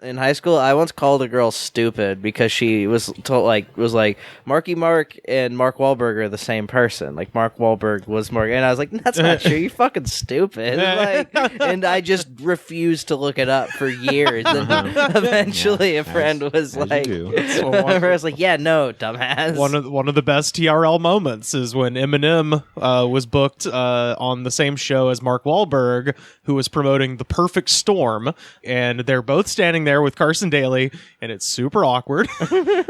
In high school, I once called a girl stupid because she was like Marky Mark and Mark Wahlberg are the same person. Like Mark Wahlberg was Mark, and I was like, that's not true. You're fucking stupid. And I just refused to look it up for years. And eventually, a friend was like, I was like, yeah, no, dumbass. One of the best TRL moments is when Eminem was booked on the same show as Mark Wahlberg, who was promoting The Perfect Storm, and they're both standing there with Carson Daly, and it's super awkward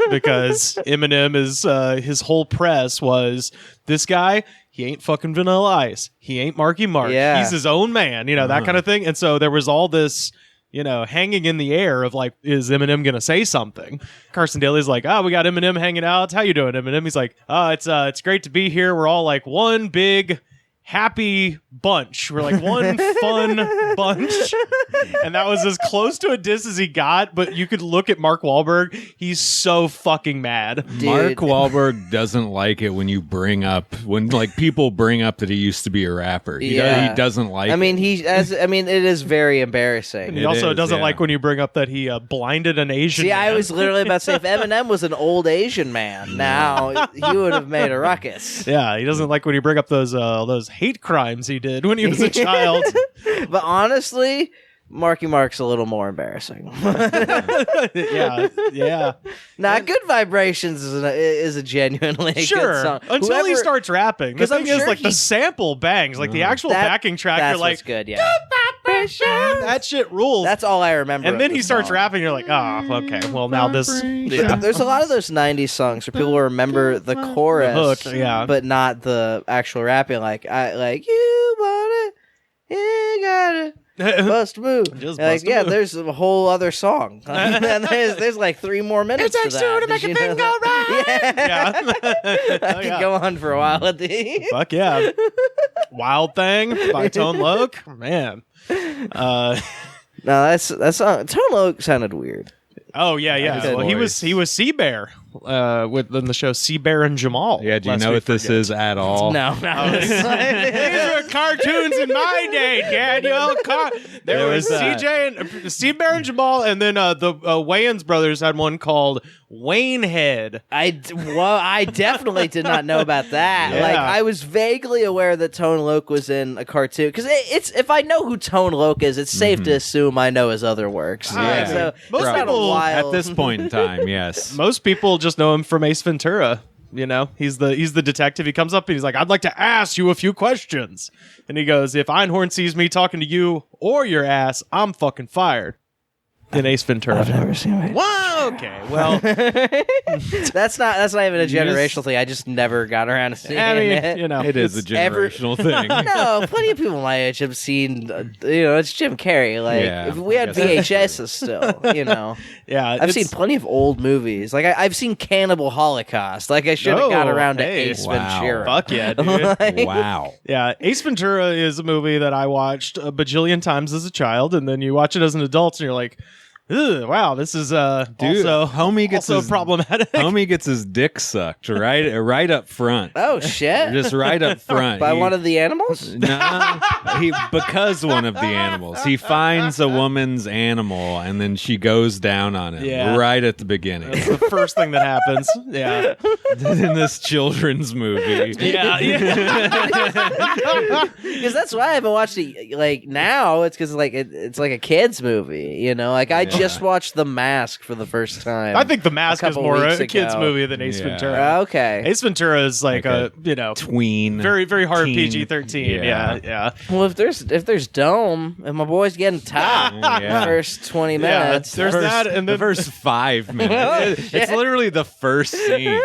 because Eminem is his whole press was, this guy, he ain't fucking Vanilla Ice, he ain't Marky Mark, he's his own man, that kind of thing. And so there was all this hanging in the air of like, is Eminem gonna say something? Carson Daly's like, we got Eminem hanging out, how you doing, Eminem? He's like, it's great to be here, we're all like one big happy bunch. We're like one fun bunch. And that was as close to a diss as he got, but you could look at Mark Wahlberg. He's so fucking mad. Dude. Mark Wahlberg doesn't like it when you bring up, when like people bring up that he used to be a rapper. He doesn't like it. It is very embarrassing. And he also doesn't like when you bring up that he blinded an Asian man. I was literally about to say, if Eminem was an old Asian man, now he would have made a ruckus. Yeah, he doesn't like when you bring up those hate crimes he did when he was a child. But honestly, Marky Mark's a little more embarrassing. yeah. Nah, Good Vibrations is a genuinely good song. Until he starts rapping. The thing is, like, the sample bangs. Like, the actual backing track, you're like, good, yeah. Good Vibrations! That shit rules. That's all I remember. And then he starts rapping, you're like, okay, well, now this... Yeah. There's a lot of those 90s songs where people will remember the chorus, the hook, but not the actual rapping. Like, you want it, you got it. Bust move. There's a whole other song. And there's like 3 more minutes. It takes to 2 to make a thing go right. I could go on for a while with these. Fuck yeah. Wild Thing by Tone Loc. Man. No, that song. Tone Loc sounded weird. Oh yeah. Well, he was C-Bear in the show C-Bear and Jamal. Yeah, do you know what this is at all? No. These were cartoons in my day, Daniel. There was C-Bear and Jamal, and then the Wayans brothers had one called Waynehead. I definitely did not know about that. Yeah. Like, I was vaguely aware that Tone Loc was in a cartoon, because it's if I know who Tone Loc is, it's safe to assume I know his other works. So most people at this point in time, yes. Most people just know him from Ace Ventura. He's the detective. He comes up and he's like, I'd like to ask you a few questions. And he goes, if Einhorn sees me talking to you or your ass, I'm fucking fired. In Ace Ventura. I've never seen it. Whoa, okay. Well, that's not even a generational thing. I just never got around to seeing it. It is a generational thing. No, plenty of people my age have seen. It's Jim Carrey. Like, if we had VHSs still. Yeah, I've seen plenty of old movies. Like I've seen Cannibal Holocaust. Like I should have got around to Ace Ventura. Fuck yeah, dude. Wow. Yeah, Ace Ventura is a movie that I watched a bajillion times as a child, and then you watch it as an adult, and you're like, wow, this is homie gets also problematic. Homie gets his dick sucked right up front. Oh shit! Just right up front by one of the animals. No, because one of the animals. He finds a woman's animal and then she goes down on him right at the beginning. That's the first thing that happens. Yeah, in this children's movie. Yeah. Because that's why I haven't watched it. Like now, it's because it's like a kids movie. Like I just watched The Mask for the first time. I think The Mask is more a kids movie than Ace Ventura. Okay. Ace Ventura is like a tween, very very hard teen. PG-13. Yeah. Well, if there's Dome and my boy's getting top the first 20 minutes, there's that, and the first 5 minutes. It's literally the first scene.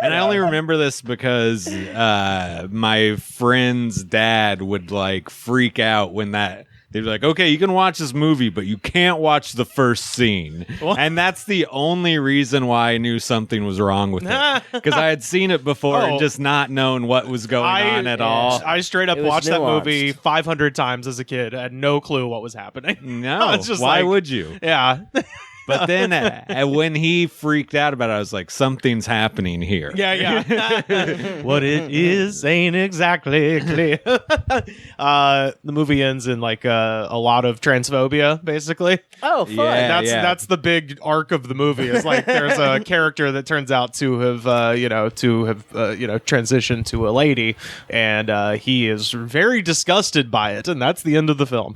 And I only remember this because my friend's dad would like freak out when that. They'd be like, okay, you can watch this movie, but you can't watch the first scene. What? And that's the only reason why I knew something was wrong with it. Because I had seen it before and just not known what was going on at all. I straight up watched that movie 500 times as a kid. I had no clue what was happening. No, why would you? Yeah. But then when he freaked out about it, I was like, something's happening here. Yeah. What it is ain't exactly clear. The movie ends in like a lot of transphobia, basically. Oh, fun. Yeah. That's the big arc of the movie. Is like there's a character that turns out to have transitioned to a lady, and he is very disgusted by it, and that's the end of the film.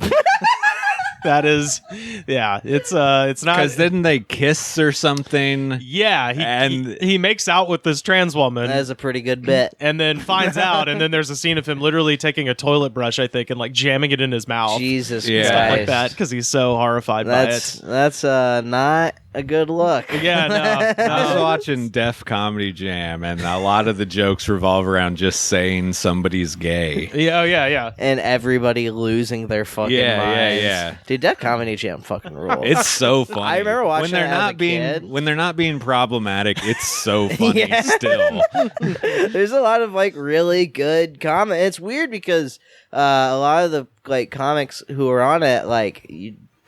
That is, yeah. It's not because didn't they kiss or something? Yeah, he makes out with this trans woman. That is a pretty good bit. And then finds out, and then there's a scene of him literally taking a toilet brush, I think, and like jamming it in his mouth. Jesus Yeah. Christ. Like that, because he's so horrified by it. That's not a good look. Yeah, no. I was watching Def Comedy Jam, and a lot of the jokes revolve around just saying somebody's gay. Yeah. And everybody losing their fucking minds. Yeah. Dude, that Comedy Jam fucking rules. It's so funny. I remember watching when they're it as not a being kid. when they're not being problematic. It's so funny Yeah. still. There's a lot of like really good comedy. It's weird because a lot of the like comics who are on it, like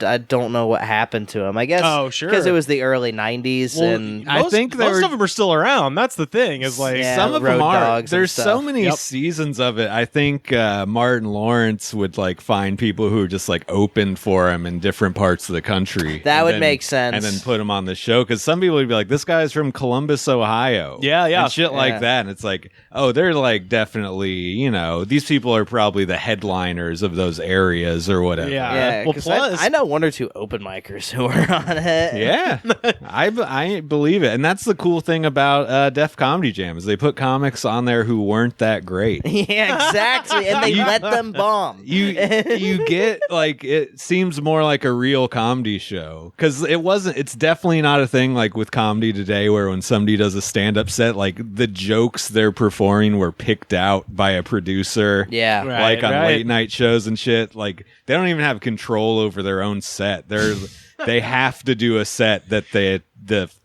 I don't know what happened to them. I guess. Oh, sure. Because it was the early '90s, Well, and I think they most were- of them are still around. That's the thing. Is like Yeah. Some of Road them are. Dogs and There's so stuff. many Yep. seasons of it. I think Martin Lawrence would like find people who just like opened for him in different parts of the country. That and would then- make sense. And then put him on the show because some people would be like, "This guy's from Columbus, Ohio." Yeah, and shit Yeah. like that. And it's like, oh, they're like definitely, these people are probably the headliners of those areas or whatever. Yeah. yeah, Well, 'cause plus- I know one or two open micers who are on it. Yeah, I believe it, and that's the cool thing about Def Comedy Jam is they put comics on there who weren't that great. Yeah, exactly. And they let them bomb. You get like it seems more like a real comedy show because it's definitely not a thing like with comedy today where when somebody does a stand-up set like the jokes they're performing were picked out by a producer. Yeah. Right. Like on late night shows and shit, like they don't even have control over their own set. They have to do a set that the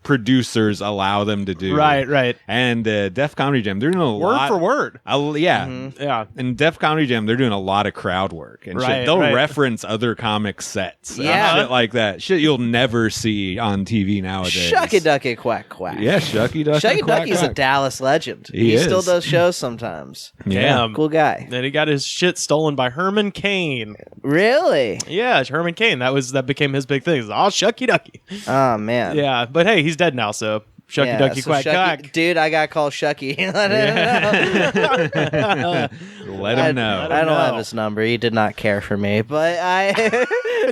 producers allow them to do. Right. And Def Comedy Jam, they're doing a Word lot for word. Yeah. Yeah. And Def Comedy Jam, they're doing a lot of crowd work and Right, shit. They'll right. reference other comic sets, Yeah. and shit like that. Shit you'll never see on TV nowadays. Shucky Ducky Quack Quack. Yeah, Shucky Ducky. Shucky Quack, Ducky's a quack. Dallas legend. He still is. does shows sometimes. Yeah. Damn. Cool guy. Then he got his shit stolen by Herman Cain. Really? Yeah, Herman Cain. That became his big thing. Oh, Shucky Ducky. Oh man. Yeah, but hey, he's dead now, so Shucky Yeah, Ducky so Quack Shucky- Quack. Dude, I got called Shucky. Let him know. I don't know. have his number. He did not care for me, but I.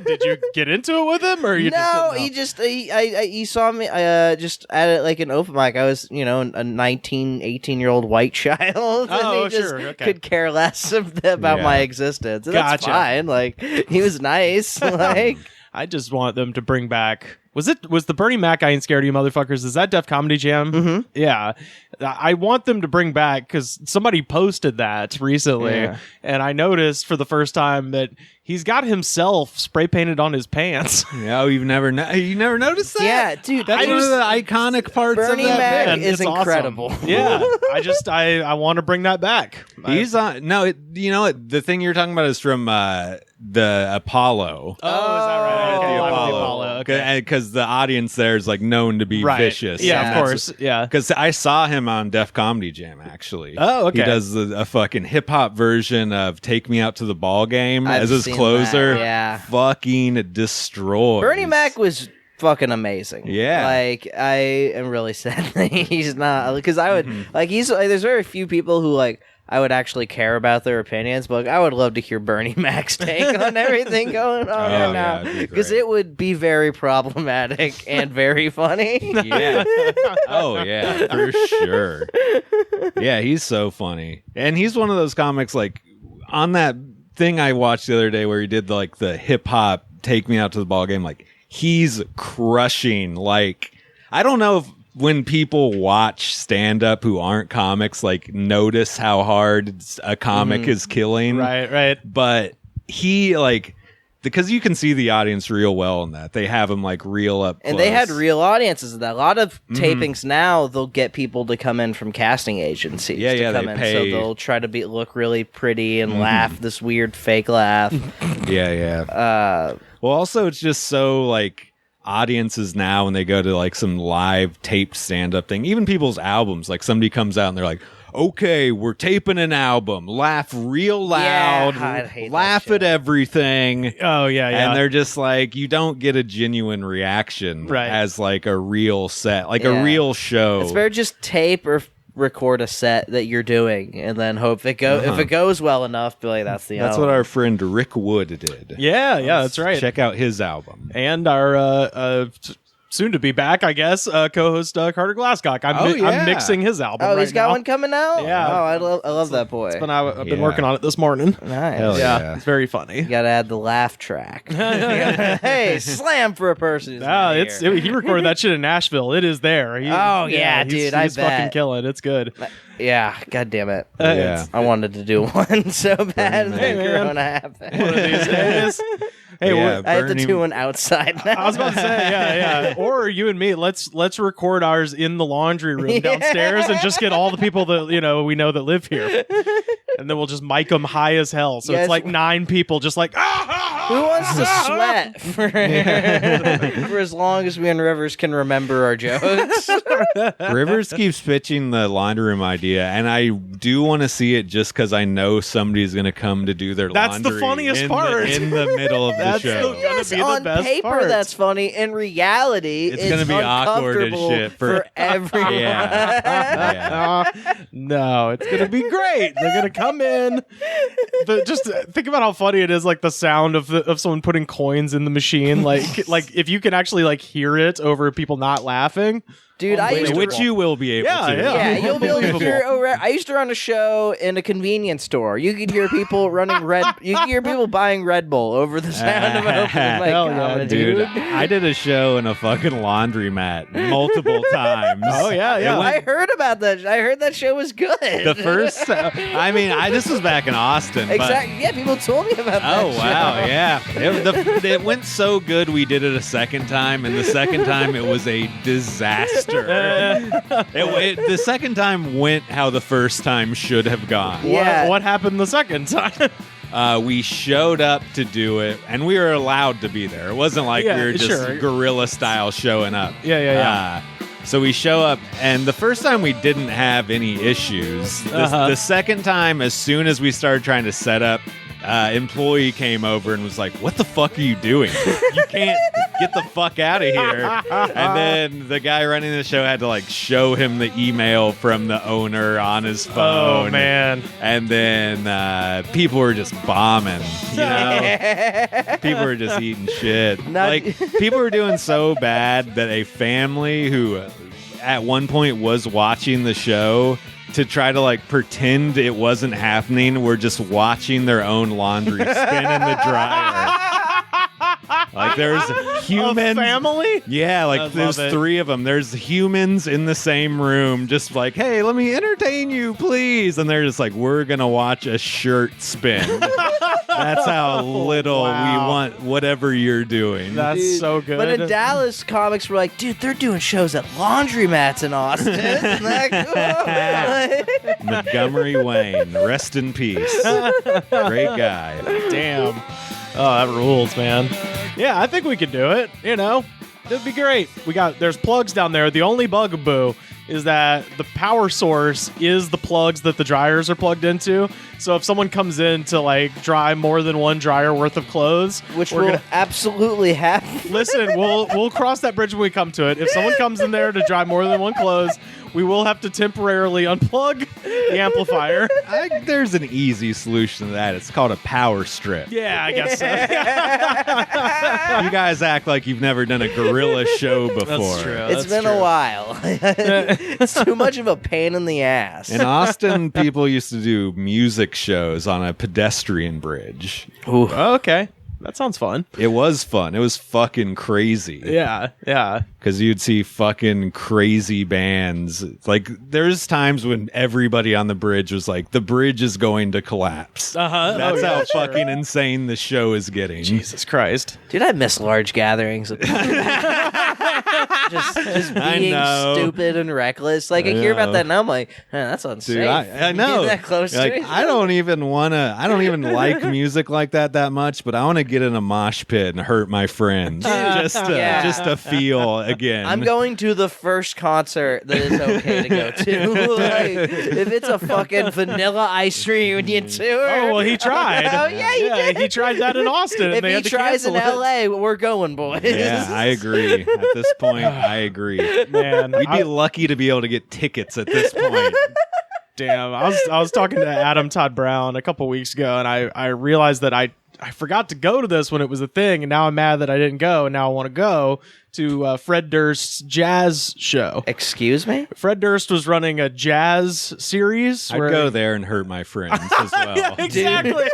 Did you get into it with him, or you No, just didn't know? he saw me just at like an open mic. I was, a 19, 18-year-old white child, and Oh, he just sure, okay. could care less about Yeah. my existence. And that's Gotcha. fine. Like he was nice. Like I just want them to bring back. Was the Bernie Mac I Ain't Scared of You Motherfuckers? Is that Def Comedy Jam? Mm-hmm. Yeah. I want them to bring back because somebody posted that recently, Yeah. and I noticed for the first time that he's got himself spray painted on his pants. Yeah, you never noticed that? yeah, dude. That's one of the iconic parts Bernie of that Mac band. is It's awesome. incredible. Yeah. I want to bring that back. He's on. No, you know what? The thing you're talking about is from the Apollo. Oh, is that right? Okay, The Live at the Apollo. Okay. Because the audience there is like known to be Right. vicious. Yeah, Yeah. of course. Yeah. Because I saw him on Def Comedy Jam, actually. Oh, okay. He does a fucking hip hop version of "Take Me Out to the Ball Game" I've as his seen closer. that, yeah. Fucking destroyed. Bernie Mac was fucking amazing. Yeah. Like I am really sad that he's not, because I would like there's very few people who like I would actually care about their opinions, but like, I would love to hear Bernie Mac's take on everything going on Oh, right now, yeah, it'd be because great. it would be very problematic and very funny. Yeah. Oh yeah, for sure. Yeah, he's so funny, and he's one of those comics like on that thing I watched the other day where he did like the hip hop "Take Me Out to the Ball Game." Like he's crushing. Like I don't know if when people watch stand up who aren't comics like notice how hard a comic is killing, Right. but he like. Because you can see the audience real well in that. They have them like real up And they had close. real audiences in that. A lot of tapings now, they'll get people to come in from casting agencies. Yeah, to yeah, come they in. pay. So they'll try to look really pretty and laugh this weird fake laugh. Yeah. Well, also it's just so like audiences now when they go to like some live taped stand-up thing, even people's albums, like somebody comes out and they're like, okay, we're taping an album, laugh real loud, I hate laugh that at everything. Oh yeah, yeah. And they're just like, you don't get a genuine reaction Right. as like a real set, like Yeah. a real show. It's better just tape or record a set that you're doing, and then hope it if it goes well enough, be like, that's the That's album. what our friend Rick Wood did. yeah, that's right. Check out his album. And our soon to be back, I guess, co-host Carter Glasscock. I'm mixing his album. Oh, right he's got now. one coming out. Yeah. Oh, I love that boy. I've been Yeah. working on it this morning. Nice. Hell yeah. It's very funny. You gotta add the laugh track. Hey, slam for a person. Who's not here. He recorded that shit in Nashville. It is there. Oh, yeah, he's- dude, I he's fucking bet. killing. It's good. Yeah, god damn it. Yeah. I wanted to do one so bad, and then Hey, man. Corona happened. One of these days. Hey, Yeah. I have to Bernie- do one outside now. I was about to say, yeah. Or you and me, let's record ours in the laundry room downstairs and just get all the people that we know that live here, and then we'll just mic them high as hell. So Yes. it's like 9 people, just like Who wants to sweat for as long as we and Rivers can remember our jokes? Rivers keeps pitching the laundry room idea, and I do want to see it just because I know somebody's going to come to do their That's the laundry funniest in part. in the middle of the That's show. the- Yes, be the on best paper part. that's funny. In reality, It's gonna be awkward as uncomfortable shit for everyone. Yeah. no, it's gonna be great. They're gonna come in. Just think about how funny it is, like the sound of someone putting coins in the machine. Like if you can actually like hear it over people not laughing. Dude, I used to Which you will be able Yeah, to. yeah. Yeah, you'll be able to Unbelievable. hear over. I used to run a show in a convenience store. You could hear people running You could hear people buying Red Bull over the sound of an open mic Hell yeah, comedy. Dude, I did a show in a fucking laundromat multiple times. Oh yeah, yeah. I heard about that. I heard that show was good. The first, this was back in Austin. but- exactly. Yeah, people told me about that. Oh wow, yeah! It went so good. We did it a second time, and the second time it was a disaster. The second time went how the first time should have gone. Yeah. What happened the second time? We showed up to do it, and we were allowed to be there. It wasn't like Yeah, we were just sure. guerrilla style showing up. Yeah. So we show up, and the first time we didn't have any issues. The second time, as soon as we started trying to set up, employee came over and was like, "What the fuck are you doing? You can't get the fuck out of here." And then the guy running the show had to like show him the email from the owner on his phone. Oh man. And then people were just bombing, people were just eating shit. People were doing so bad that a family who at one point was watching the show to try to like pretend it wasn't happening were just watching their own laundry spin in the dryer. Like there's humans. A family? Yeah, I like love there's it. 3 of them. There's humans in the same room, just like, hey, let me entertain you, please. And they're just like, we're gonna watch a shirt spin. That's how little Wow. we want whatever you're doing. That's Dude, so good. But in Dallas, comics were like, dude, they're doing shows at laundromats in Austin. Isn't that cool? Montgomery Wayne, rest in peace. Great guy. Damn. Oh, that rules, man. Yeah, I think we could do it. It'd be great. There's plugs down there. The only bugaboo is that the power source is the plugs that the dryers are plugged into. So if someone comes in to like dry more than one dryer worth of clothes, Which we're will gonna absolutely happen. listen. We'll cross that bridge when we come to it. If someone comes in there to dry more than one clothes, we will have to temporarily unplug the amplifier. There's an easy solution to that. It's called a power strip. Yeah, I guess so. You guys act like you've never done a gorilla show before. true. It's been a while. It's too much of a pain in the ass. In Austin, people used to do music shows on a pedestrian bridge. Okay, that sounds fun. It was fun. It was fucking crazy. Yeah. Because you'd see fucking crazy bands. Like, there's times when everybody on the bridge was like, the bridge is going to collapse. Uh-huh. That's Oh, yeah, how sure. fucking insane the show is getting. Jesus Christ. Dude, I miss large gatherings. Just just I being know. stupid and reckless. Like I hear about that, and I'm like, man, that's unsafe. Dude, I know. Being that close Like, to it. I don't even like music like that much, but I want to get in a mosh pit and hurt my friends just to feel again. I'm going to the first concert that is okay to go to. Like, if it's a fucking Vanilla Ice reunion tour. Oh, well, he tried. Oh, yeah, he did. He tried that in Austin. And If they he had to tries in cancel it. LA, we're going, boys. Yeah, I agree. At this point, I agree. Man, We'd be lucky to be able to get tickets at this point. damn. I was talking to Adam Todd Brown a couple weeks ago, and I realized that I forgot to go to this when it was a thing, and now I'm mad that I didn't go, and now I want to go to Fred Durst's jazz show. Excuse me? Fred Durst was running a jazz series. I'd go there and hurt my friends as well. Yeah, exactly.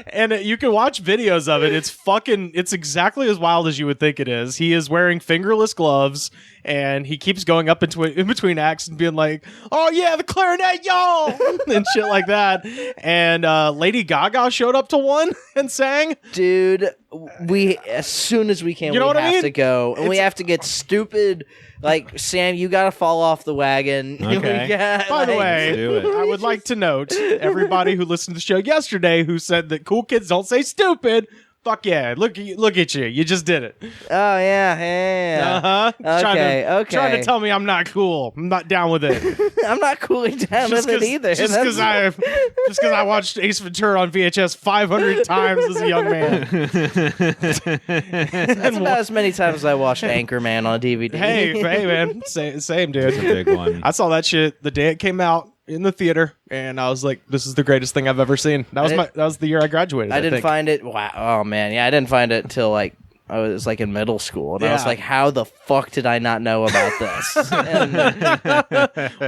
And you can watch videos of it. It's exactly as wild as you would think it is. He is wearing fingerless gloves, and he keeps going up in between acts and being like, "Oh yeah, the clarinet, y'all," and shit like that. And Lady Gaga showed up to one and sang. Dude, we as soon as we can, You know we what I have mean? to go, and we have to get stupid. Like Sam, you gotta fall off the wagon. Okay. By the like, way, do it. I would like to note everybody who listened to the show yesterday who said that cool kids don't say stupid. Fuck yeah! Look at you! You just did it. oh yeah. Okay. Trying to tell me I'm not cool. I'm not down with it. I'm not cooling down with it either. Just because I watched Ace Ventura on VHS 500 times as a young man. That's about as many times as I watched Anchorman on DVD. Hey man, same dude. It's a big one. I saw that shit the day it came out in the theater, and I was like, "This is the greatest thing I've ever seen." That was the year I graduated. I didn't think. find it. Wow. Oh man. Yeah, I didn't find it until like I was like in middle school, and I was Yeah. like, "How the fuck did I not know about this?" And,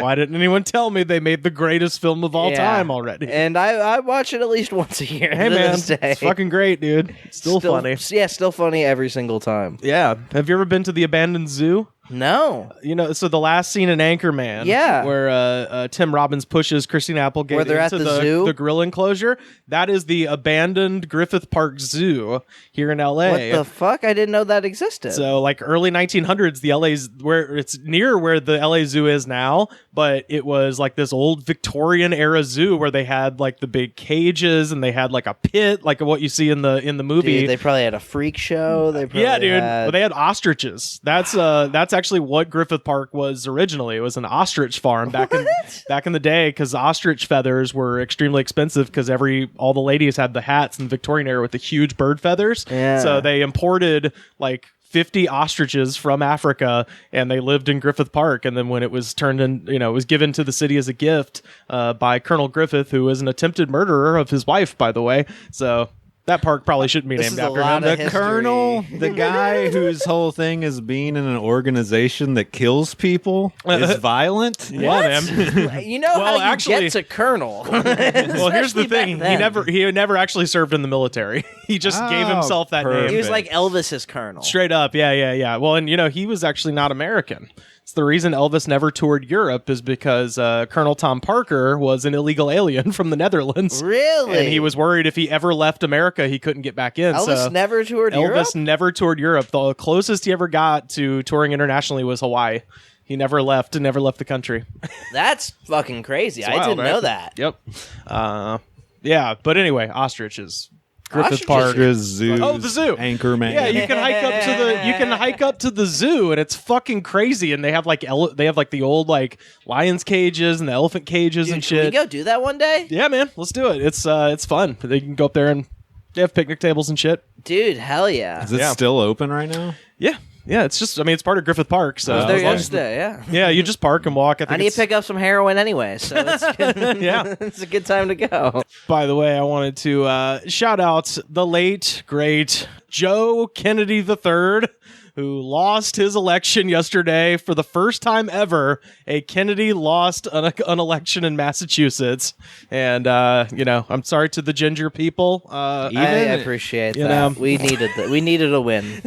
Why didn't anyone tell me they made the greatest film of all yeah. time already? And I watch it at least once a year. Hey to man, this day. it's fucking great, dude. It's still funny. Yeah, still funny every single time. Yeah. Have you ever been to the abandoned zoo? No. You know, so the last scene in Anchorman, Yeah. where Tim Robbins pushes Christine Applegate Where they're at into the zoo? the grill enclosure, that is the abandoned Griffith Park Zoo here in LA. What the fuck? I didn't know that existed. So, like early 1900s, the LA's where it's near where the LA Zoo is now, but it was like this old Victorian era zoo where they had like the big cages and they had like a pit, like what you see in the movie. Dude, they probably had a freak show. They probably Yeah, dude. had- Well, they had ostriches. That's actually what Griffith Park was originally. It was an ostrich farm back in the day, because ostrich feathers were extremely expensive because all the ladies had the hats in the Victorian era with the huge bird feathers. Yeah. So they imported like 50 ostriches from Africa, and they lived in Griffith Park. And then when it was turned in, it was given to the city as a gift by Colonel Griffith, who was an attempted murderer of his wife, by the way. So that park probably shouldn't be This named is a after lot him. of The history. colonel, the guy whose whole thing is being in an organization that kills people, is violent. Yeah, man. You know Well, how you actually- get to colonel. Well, here's the Especially thing: back then. he never actually served in the military. He just gave himself that perfect. name. He was like Elvis's colonel. Straight up, yeah. Well, and he was actually not American. It's the reason Elvis never toured Europe is because Colonel Tom Parker was an illegal alien from the Netherlands. Really? And he was worried if he ever left America, he couldn't get back in. Elvis so never toured Europe? Elvis never toured Europe. The closest he ever got to touring internationally was Hawaii. He never left the country. That's fucking crazy. I wild, didn't right? know that. Yep. Yeah, but anyway, ostriches. Griffith Ostriches Park. The zoo. Oh, the zoo. Anchorman. Yeah, you can hike up to the zoo, and it's fucking crazy. And they have like the old like lions cages and the elephant cages Dude, and should we shit. go do that one day? Yeah, man, let's do it. It's fun. They can go up there and they have picnic tables and shit. Dude, hell yeah. Is it Yeah. still open right now? Yeah. It's just, it's part of Griffith Park. So I was there as long as- yesterday, yeah. yeah, you just park and walk. I need to pick up some heroin anyway, so it's good. Yeah. It's a good time to go. By the way, I wanted to shout out the late, great Joe Kennedy III, who lost his election yesterday for the first time ever. A Kennedy lost an election in Massachusetts. And, I'm sorry to the ginger people. I appreciate you that. know. We needed a win.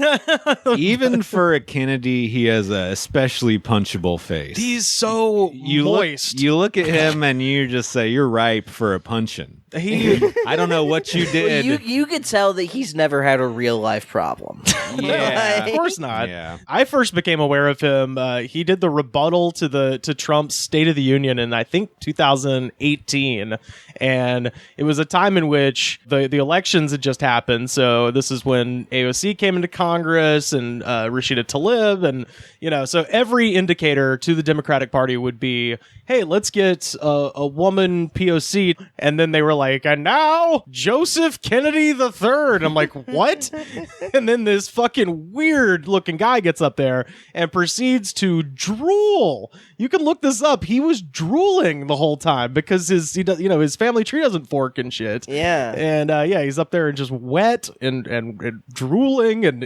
Even for a Kennedy, he has a especially punchable face. He's so you moist. Look at him and you just say, you're ripe for a punching. I don't know what you did. You could tell that he's never had a real life problem. Yeah. Of course not. Yeah. I first became aware of him. He did the rebuttal to Trump's State of the Union in, I think, 2018. And it was a time in which the elections had just happened. So this is when AOC came into Congress and Rashida Tlaib. And, so every indicator to the Democratic Party would be, hey, let's get a woman POC. And then they were like, and now Joseph Kennedy III. I'm like, what? And then this fucking weird looking guy gets up there and proceeds to drool. You can look this up. He was drooling the whole time because his family tree doesn't fork and shit. Yeah. And he's up there and just wet and drooling and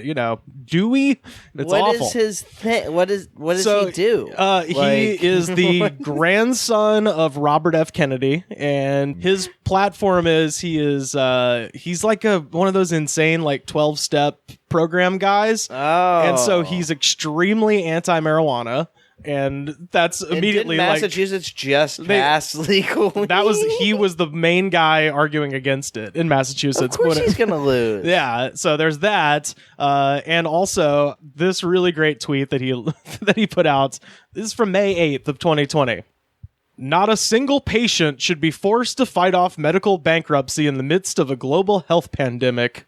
dewy. It's What awful. is his thing? What does he do? He is the grandson of Robert F. Kennedy, and his platform is he's like one of those insane 12-step program guys. Oh. And so he's extremely anti-marijuana. And that's immediately didn't Massachusetts just passed legal. He was the main guy arguing against it in Massachusetts. Of course he's gonna lose. Yeah, so there's that, and also this really great tweet that he put out. This is from May 8th of 2020. Not a single patient should be forced to fight off medical bankruptcy in the midst of a global health pandemic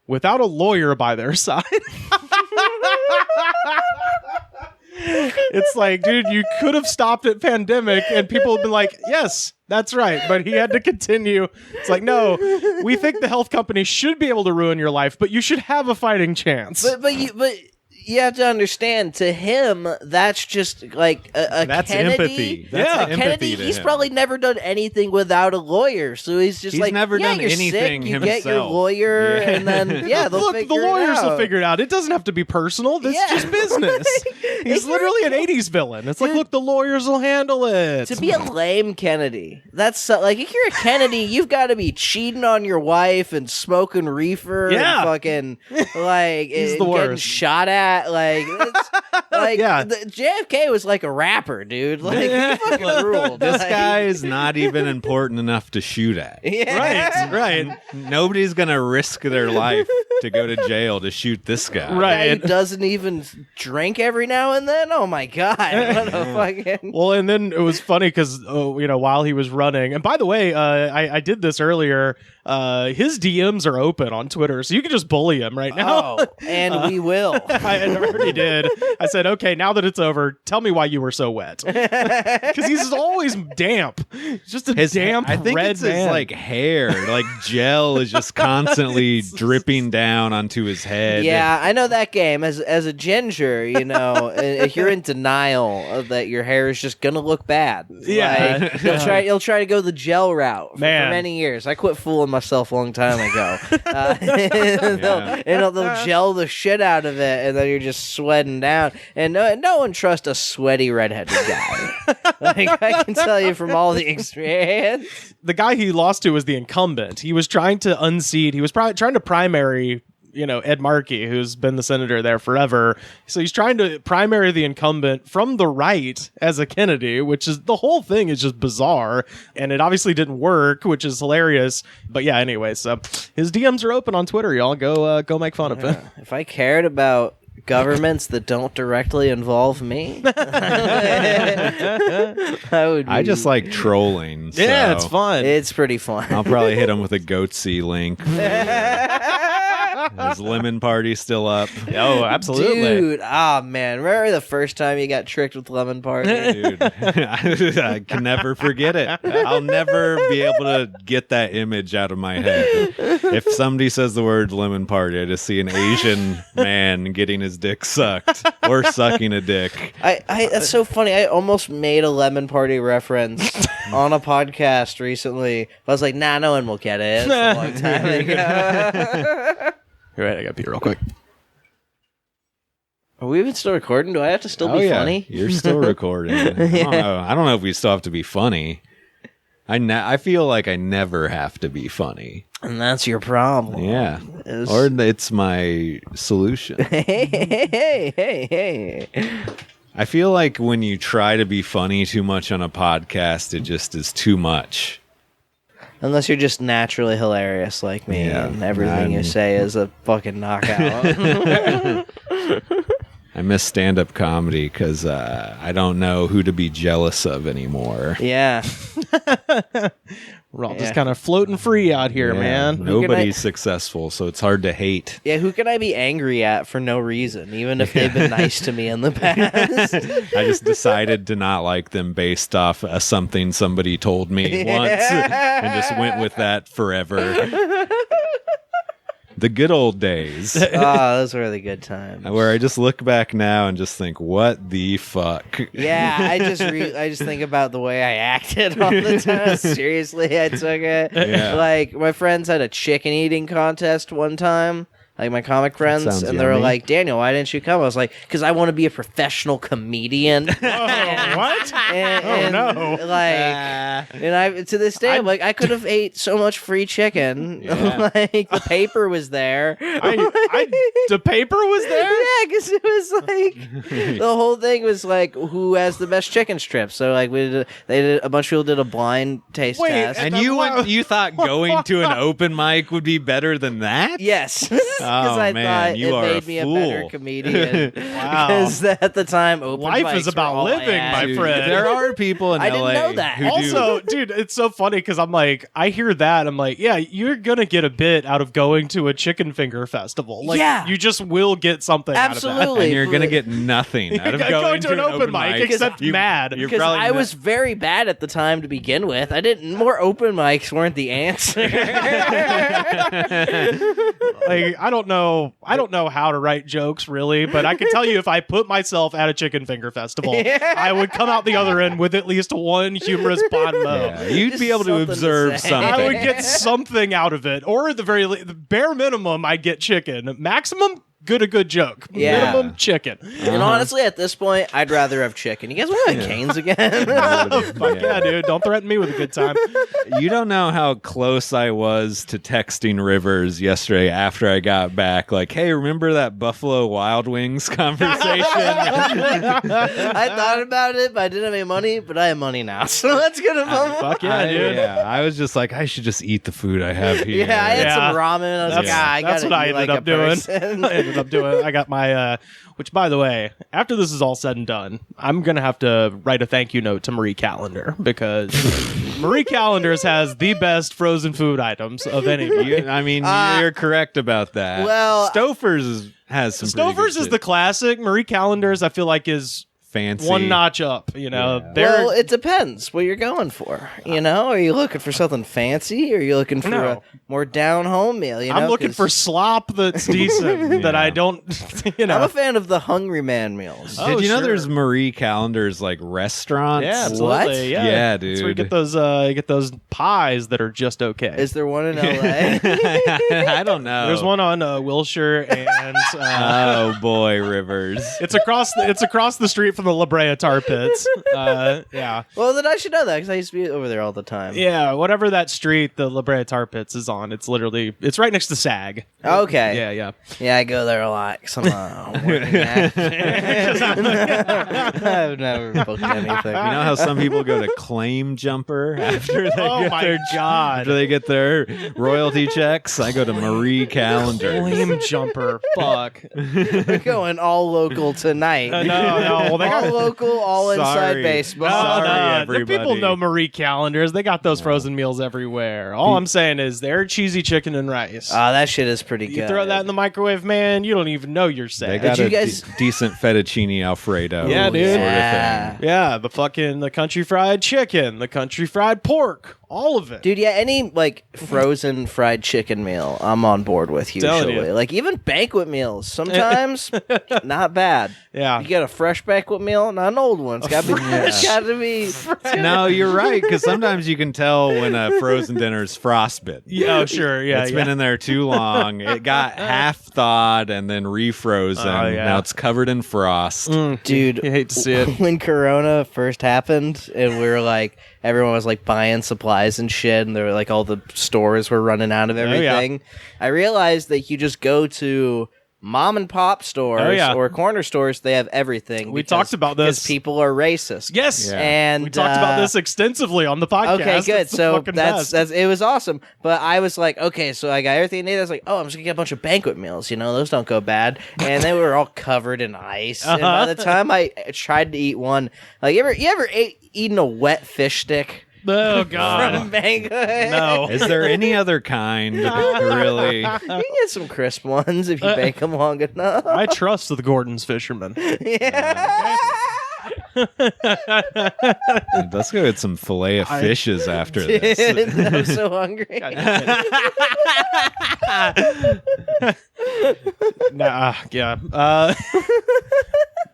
without a lawyer by their side. It's like, dude, you could have stopped at pandemic and people have been like, yes, that's right. But he had to continue. It's like, no, we think the health company should be able to ruin your life, but you should have a fighting chance. But you have to understand, to him, that's just like a That's Kennedy. empathy. That's Kennedy, empathy to he's him. probably never done anything without a lawyer. So he's never done you're anything sick, you get your himself. lawyer, Yeah. and then, they'll Look, figure the lawyers it out. will figure it out. It doesn't have to be personal. This is just business. He's literally an 80s villain. It's like, look, the lawyers will handle it. To be a lame Kennedy, that's if you're a Kennedy, you've got to be cheating on your wife and smoking reefer Yeah. and fucking He's and the getting worst. shot at. Yeah. JFK was like a rapper, dude. He fucking ruled. This guy is not even important enough to shoot at. Yeah. Right. Nobody's gonna risk their life to go to jail to shoot this guy. Right. Guy who doesn't even drink every now and then. Oh my god! What a fucking. Well, and then it was funny because while he was running, and by the way, I did this earlier. His DMs are open on Twitter, so you can just bully him right now. Oh, and we will. I already did. I said, okay, now that it's over, tell me why you were so wet. Because he's always damp. He's just a damp I think red it's man. his hair, gel is just constantly dripping down onto his head. Yeah, I know that game. As a ginger, if you're in denial that your hair is just gonna look bad, Yeah. you'll try to go the gel route for Man. many years. I quit fooling myself a long time ago. They'll gel the shit out of it, and then you're just sweating down. And no one trusts a sweaty redheaded guy. I can tell you from all the experience. The guy he lost to was the incumbent. He was trying to unseat. He was trying to primary, Ed Markey, who's been the senator there forever. So he's trying to primary the incumbent from the right as a Kennedy, which is the whole thing is just bizarre. And it obviously didn't work, which is hilarious. But yeah, anyway, so his DMs are open on Twitter. Y'all go make fun of him. If I cared about governments that don't directly involve me, I just like trolling. So Yeah, it's fun. It's pretty fun. I'll probably hit him with a Goatsy link. Is Lemon Party still up? Oh, absolutely. Dude, man. Remember the first time you got tricked with Lemon Party? Dude, I can never forget it. I'll never be able to get that image out of my head. If somebody says the word Lemon Party, I just see an Asian man getting his dick sucked or sucking a dick. That's so funny. I almost made a Lemon Party reference on a podcast recently. I was like, nah, no one will get it. It's a long time ago. You're right, I gotta pee real quick. Are we even still recording? Do I have to still be funny? You're still recording. I don't know if we still have to be funny. I feel like I never have to be funny. And that's your problem. Yeah. Or it's my solution. Hey. I feel like when you try to be funny too much on a podcast, it just is too much. Unless you're just naturally hilarious like me, and everything you say is a fucking knockout. I miss stand-up comedy because I don't know who to be jealous of anymore. Yeah. We're all just kind of floating free out here, man. Nobody's successful, so it's hard to hate. Yeah, who can I be angry at for no reason, even if they've been nice to me in the past? I just decided to not like them based off something somebody told me once and just went with that forever. The good old days. Oh, those were the good times. Where I just look back now and just think, what the fuck? Yeah, I just think about the way I acted all the time. How seriously I took it. Yeah. Like, my friends had a chicken eating contest one time. Like, my comic friends, sounds and they were yummy. like, Daniel, why didn't you come? I was like, because I want to be a professional comedian. Oh, what? And, no. Like, and I to this day, I'm like, I could have ate so much free chicken. Yeah. Like, the paper was there. The paper was there? Yeah, because it was like the whole thing was like who has the best chicken strips. So like a bunch of people did a blind taste test. And you thought going to an open mic would be better than that? Yes, because I thought you are it made me a better fool. comedian. Wow. Because at the time, open Life mics is about were all living, ass. my Dude, friend. there are people in I LA didn't know that. who Also, dude, it's so funny because I'm like, I hear that. I'm like, yeah, you're going to get a bit out of going to a chicken finger festival. Like, Yeah. you just will get something out of that. Absolutely. and you're gonna get nothing out of going to an open mic, except mad. You're Because probably I not- was very bad at the time to begin with. I didn't. More open mics weren't the answer. Like, I don't know how to write jokes really, but I can tell you if I put myself at a chicken finger festival, I would come out the other end with at least one humorous bon mot. Yeah, you'd be able to Something to observe say. something. I would get something out of it, or at the bare minimum, I'd get chicken. Maximum, a good joke. Yeah. Minimum, chicken. And honestly, at this point, I'd rather have chicken. You guys want to have Canes again? Fuck yeah, dude! Don't threaten me with a good time. You don't know how close I was to texting Rivers yesterday after I got back. Like, hey, remember that Buffalo Wild Wings conversation? I thought about it, but I didn't have any money. But I have money now, so that's good. Fuck yeah, dude. I was just like, I should just eat the food I have here. Yeah, I had Yeah. some ramen. I was like, I That's gotta what I eat ended like up a doing. person. I ended up doing. I got my, which by the way, after this is all said and done, I'm gonna have to write a thank you note to Marie Callender because Marie Callender's has the best frozen food items of anybody. You're correct about that. well, Stouffer's has some pretty good Stouffer's is shit. the classic. Marie Callender's, I feel like, is fancy one notch up. You know, Yeah. they're well, it depends what you're going for. You know, are you looking for something fancy, or are you looking for No. a more down home meal? You know, I'm looking 'cause for slop that's decent that I don't. You know, I'm a fan of the Hungry Man meals. Oh, Did you know sure. there's Marie Callender's like restaurants? yeah, absolutely. What? Yeah, Yeah, That's where you dude. get those pies that are just okay. Is there one in LA? I don't know. There's one on Wilshire, and Oh boy, Rivers. it's across the street from the La Brea Tar Pits. Yeah, Well, then I should know that because I used to be over there all the time. yeah. Whatever that street the La Brea Tar Pits is on, it's right next to SAG. Okay. Yeah. Yeah, I go there a lot because I'm a working actor. I've never booked anything. You know how some people go to Claim Jumper after they Oh get my their God. after they get their royalty checks? I go to Marie Callender. Flame jumper. Fuck. We're going all local tonight. No. Well, they all got. local, all inside Sorry. baseball. Sorry, The people everybody. know Marie Callender's. They got those frozen meals everywhere. All I'm saying is they're cheesy chicken and rice. That shit is pretty good. You throw that in the microwave, man, you don't even know you're They sad. got you a guys- decent fettuccine Alfredo. Yeah, dude. Sort of Yeah. thing. Yeah, the country fried chicken, the country fried pork, all of it. Dude, yeah, any like frozen fried chicken meal, I'm on board with Telling usually. you. Like even banquet meals, sometimes not bad. Yeah. You get a fresh banquet meal, not an old one. It's gotta be. It's gotta be. No, you're right, because sometimes you can tell when a frozen dinner is frostbitten. Yeah, oh, sure. Yeah, It's yeah. been in there too long. It got half thawed and then refrozen. Oh, yeah. Now it's covered in frost. Dude, You hate to see it. when Corona first happened, and we were like, everyone was like buying supplies and shit, and there were like all the stores were running out of yeah. everything. I realized that you just go to mom and pop stores or corner stores, they have everything. We talked about this. Because people are racist. Yes. Yeah. And we talked about this extensively on the podcast. Okay, good. So that's it was awesome. But I was like, okay, so I got everything I needed. I was like, oh, I'm just going to get a bunch of banquet meals. Those don't go bad. And they were all covered in ice. And by the time I tried to eat one, like, you ever eaten a wet fish stick? Oh, God. From banquet? No. Is there any other kind, really? You can get some crisp ones if you bake them long enough. I trust the Gordon's fisherman. Yeah. Let's go get some fillet of fishes after this. Dude, I'm so hungry. Yeah.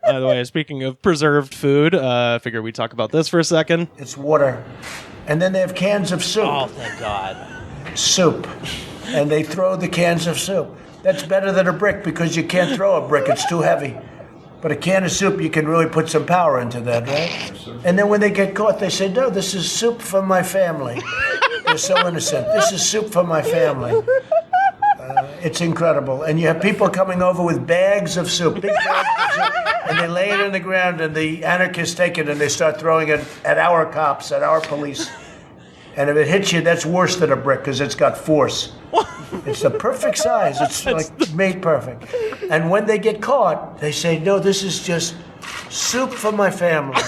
By the way, speaking of preserved food, I figure we talk about this for a second. It's water. And then they have cans of soup. Oh, thank God. Soup. And they throw the cans of soup. That's better than a brick because you can't throw a brick. It's too heavy. But a can of soup, you can really put some power into that, right? And then when they get caught, they say, no, this is soup from my family. They're so innocent. This is soup from my family. It's incredible. And you have people coming over with bags of soup, big bags of soup, and they lay it in the ground, and the anarchists take it, and they start throwing it at our cops, at our police. And if it hits you, that's worse than a brick, because it's got force. It's the perfect size. It's like made perfect. And when they get caught, they say, no, this is just soup for my family.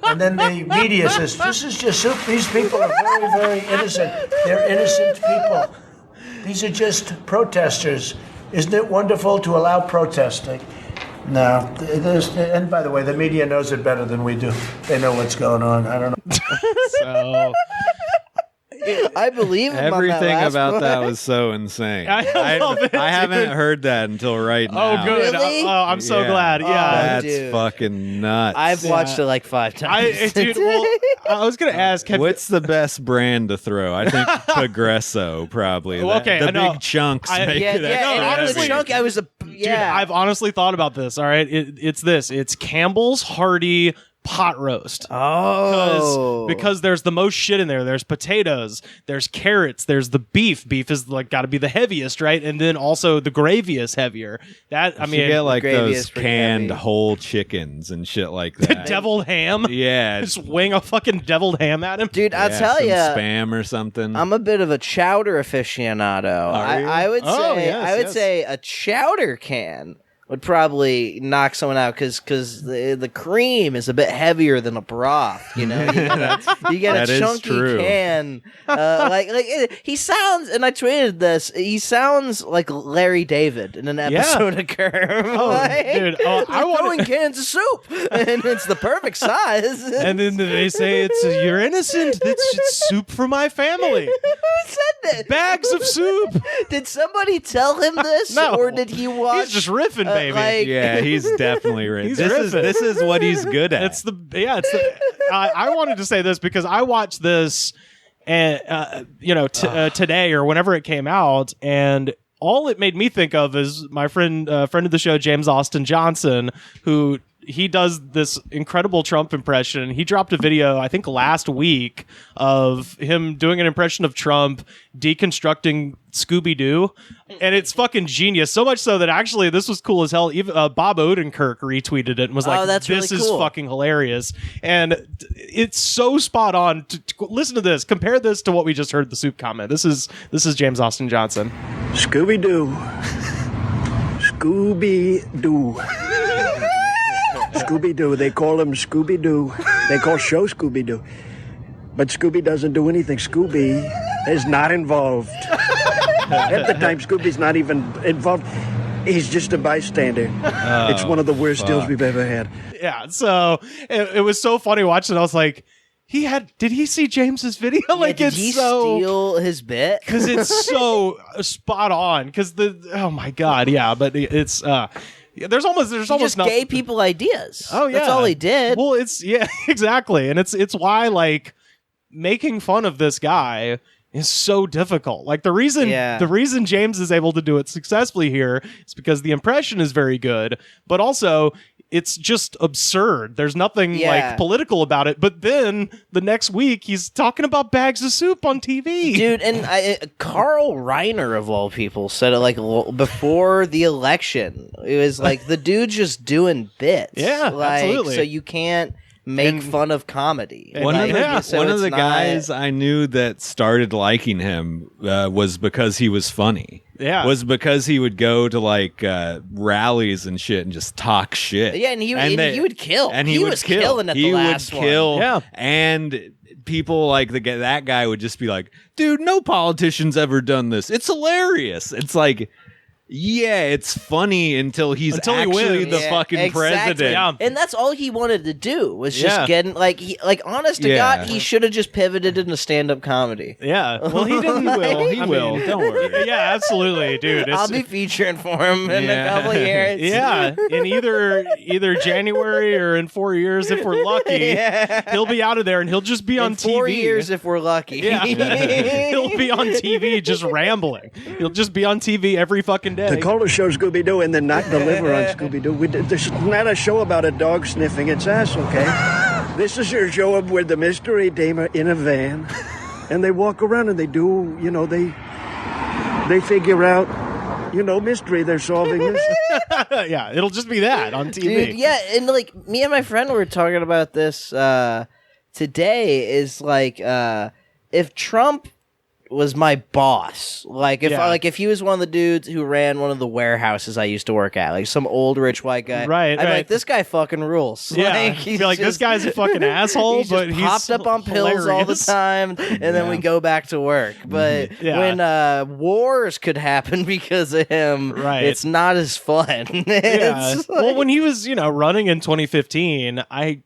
And then the media says, this is just soup. These people are very, very innocent. They're innocent people. These are just protesters. Isn't it wonderful to allow protesting? No. And by the way, the media knows it better than we do. They know what's going on. I don't know. So I believe him Everything on that about last that one. was so insane. I love it, I haven't dude. heard that until right now. Oh, good. Really? I'm so glad. Yeah. That's dude. fucking nuts. I've watched it like 5 times. Dude, well, I was going to ask. What's the best brand to throw? I think Progresso, probably. Well, okay, the I know. big chunks make yeah, it yeah. extra And honestly, heavy. chunky, I was a Dude, I've honestly thought about this. All right, it's this. It's Campbell's Hearty pot roast. Oh, Because there's the most shit in there. There's potatoes, there's carrots, there's the beef. Beef is like got to be the heaviest, right? And then also the gravy is heavier. That I You mean, get like gravy those is pretty canned heavy. whole chickens and shit like the that. deviled ham. Yeah, Just wing a fucking deviled ham at him. dude, I'll yeah, tell some you, spam or something. I'm a bit of a chowder aficionado. you? I would Oh, say yes, I would yes. say a chowder can would probably knock someone out because the cream is a bit heavier than a broth. You know, you get That a is chunky true. can. He sounds, and I tweeted this. He sounds like Larry David in an episode of Curb. Oh, dude, I I'm want throwing cans of soup, and it's the perfect size. And then they say you're innocent. It's soup for my family. Who said that? Bags of soup. Did somebody tell him this, No. or did he watch? He's just riffing, baby. yeah, he's definitly right. He's This riffing. is what he's good at. It's I wanted to say this because I watched this, and today or whenever it came out, and all it made me think of is my friend of the show, James Austin Johnson, who he does this incredible Trump impression. He dropped a video, I think last week, of him doing an impression of Trump deconstructing Scooby-Doo. And it's fucking genius. So much so that actually this was cool as hell. Even Bob Odenkirk retweeted it and was like, that's this really is cool. fucking hilarious. And it's so spot on. Listen to this. Compare this to what we just heard, the soup comment. This is James Austin Johnson. Scooby-Doo. Scooby-Doo. Scooby-Doo. They call him Scooby-Doo. They call show Scooby-Doo. But Scooby doesn't do anything. Scooby is not involved. At the time, Scooby's not even involved. He's just a bystander. It's one of the worst deals we've ever had. Yeah, so it was so funny watching. I was like, did he see James's video? Like, did it's he so steal his bit? because it's so spot on. Because oh my god, yeah, but it's there's almost He just no, gave people ideas. Oh yeah, that's all he did. Well, it's exactly, and it's why like making fun of this guy is so difficult. Like the reason James is able to do it successfully here is because the impression is very good, but also it's just absurd. There's nothing Yeah. like political about it. But then the next week he's talking about bags of soup on TV. Dude, and Carl Reiner, of all people, said it like before the election. It was like the dude's just doing bits. Yeah, like, absolutely. So you can't make fun of comedy. One Like, so of it's the not- guys I knew that started liking him was because he was funny. Yeah. Was because he would go to like rallies and shit and just talk shit. Yeah, and he would kill. And he would was kill. killing at he the last would kill. one. Yeah. And people like that guy would just be like, dude, no politician's ever done this. It's hilarious. It's like, yeah, it's funny until he's Until he actually wins. the Yeah, fucking exactly. president. Yeah. And that's all he wanted to do was just Yeah. getting honest to Yeah. God, he should have just pivoted into stand-up comedy. Yeah. Well, he didn't. He will. He I will. mean, Don't worry. Yeah, absolutely, dude. I'll be featuring for him in a Yeah. couple of years. Yeah, in either January or in 4 years if we're lucky. He'll be out of there and he'll just be on in TV. 4 years if we're lucky. Yeah. He'll be on TV just rambling. He'll just be on TV every fucking day. They call the show Scooby-Doo and then not deliver on Scooby-Doo. This is not a show about a dog sniffing its ass, okay? This is your show with the mystery damer in a van. And they walk around and they do, they figure out, mystery they're solving. Yeah, it'll just be that on TV. Dude, yeah, and like me and my friend were talking about this today. Is like if Trump was my boss, if he was one of the dudes who ran one of the warehouses I used to work at, like some old rich white guy, Right, I'd be right. like, this guy fucking rules. Yeah, he's you're like, this just- guy's a fucking asshole, he's but just he's popped up on pills all the hilarious. time, and then we go back to work. But Yeah. when wars could happen because of him, Right. it's not as fun. Yeah. It's Well, when he was, running in 2015, I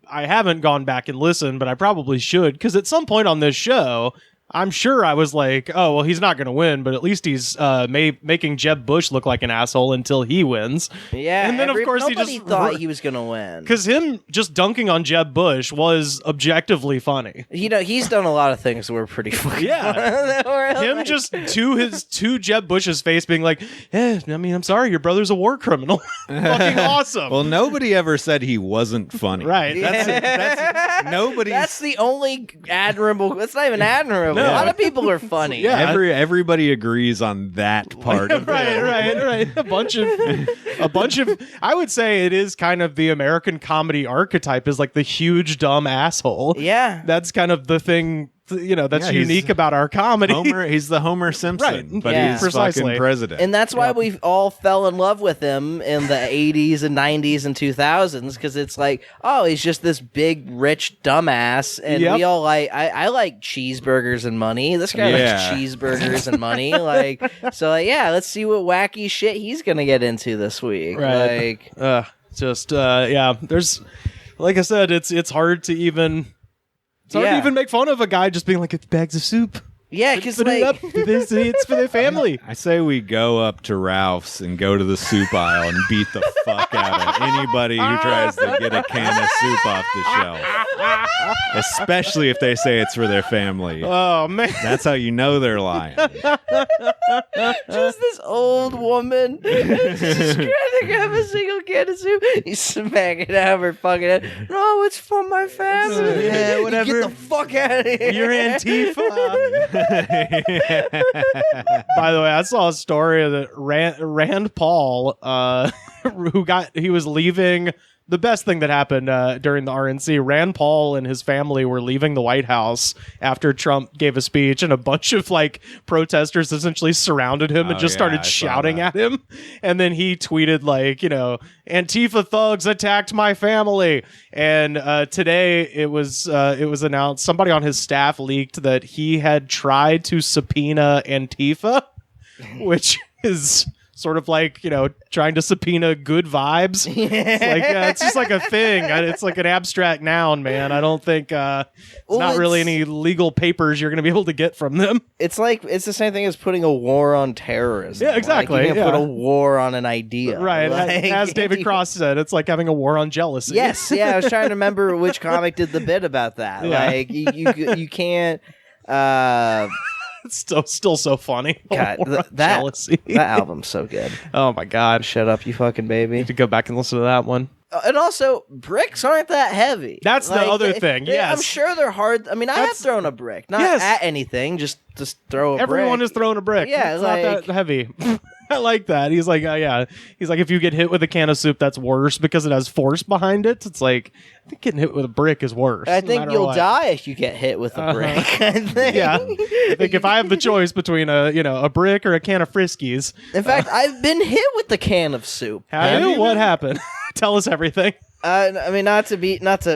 haven't gone back and listened, but I probably should, because at some point on this show, I'm sure I was like, oh, well, he's not going to win, but at least he's making Jeb Bush look like an asshole until he wins. yeah, And then, of course, he nobody just thought he was gonna win. Because him just dunking on Jeb Bush was objectively funny. He's done a lot of things that were pretty fucking Yeah. that were Him like- just to Jeb Bush's face being like, I'm sorry, your brother's a war criminal. Fucking awesome. Well, nobody ever said he wasn't funny. Right. That's nobody. That's the only admirable. That's not even admirable. A lot of people are funny. Yeah. Everybody agrees on that part of it. Right. A bunch of. I would say it is kind of the American comedy archetype is like the huge dumb asshole. Yeah. That's kind of the thing. That's Yeah, he's unique about our comedy. He's the Homer Simpson, Right. but Yeah. he's Precisely. fucking president. And that's why we all fell in love with him in the 80s and 90s and 2000s, because it's like, oh, he's just this big, rich dumbass. And Yep. we all I like cheeseburgers and money. This guy Yeah. likes cheeseburgers and money. Let's see what wacky shit he's going to get into this week. Right. There's, like I said, it's hard to even. It's hard to Yeah. even make fun of a guy just being like, it's bags of soup. Yeah, because Put it up. It's for their family. I say we go up to Ralph's and go to the soup aisle and beat the fuck out of anybody who tries to get a can of soup off the shelf. Especially if they say it's for their family. Oh, man. That's how you know they're lying. just this old woman just trying to grab a single can of soup. He's smacking out of her fucking head. No, it's for my family. Yeah, whatever. Get the fuck out of here. You're Antifa. By the way, I saw a story that Rand Paul, he was leaving. The best thing that happened during the RNC, Rand Paul and his family were leaving the White House after Trump gave a speech, and a bunch of protesters essentially surrounded him and just started I saw shouting that. at him. And then he tweeted Antifa thugs attacked my family. And today it was announced, somebody on his staff leaked that he had tried to subpoena Antifa, which is sort of trying to subpoena good vibes. It's just like a thing. It's like an abstract noun, man. I don't think it's not really any legal papers you're going to be able to get from them. It's the same thing as putting a war on terrorism. Yeah, exactly, You can't put yeah. a war on an idea. Right. As David Cross said, it's like having a war on jealousy. Yes, yeah. I was trying to remember which comic did the bit about that. Yeah. You can't. It's still so funny. God, A war on that jealousy. album's so good. Oh my God. Shut up, you fucking baby. To go back and listen to that one. And also, bricks aren't that heavy. That's the other thing, yes. I'm sure they're hard. I mean, I have thrown a brick. Not at anything, just throw a brick. Everyone is throwing a brick. Yeah, it's not that heavy. I like that. He's like, yeah. He's like, if you get hit with a can of soup, that's worse because it has force behind it. It's like, I think getting hit with a brick is worse. I think you'll die if you get hit with a brick. I think. Yeah. I think if I have the choice between a brick or a can of Friskies. In fact, I've been hit with the can of soup. Have you? What happened? Tell us everything. I mean, not to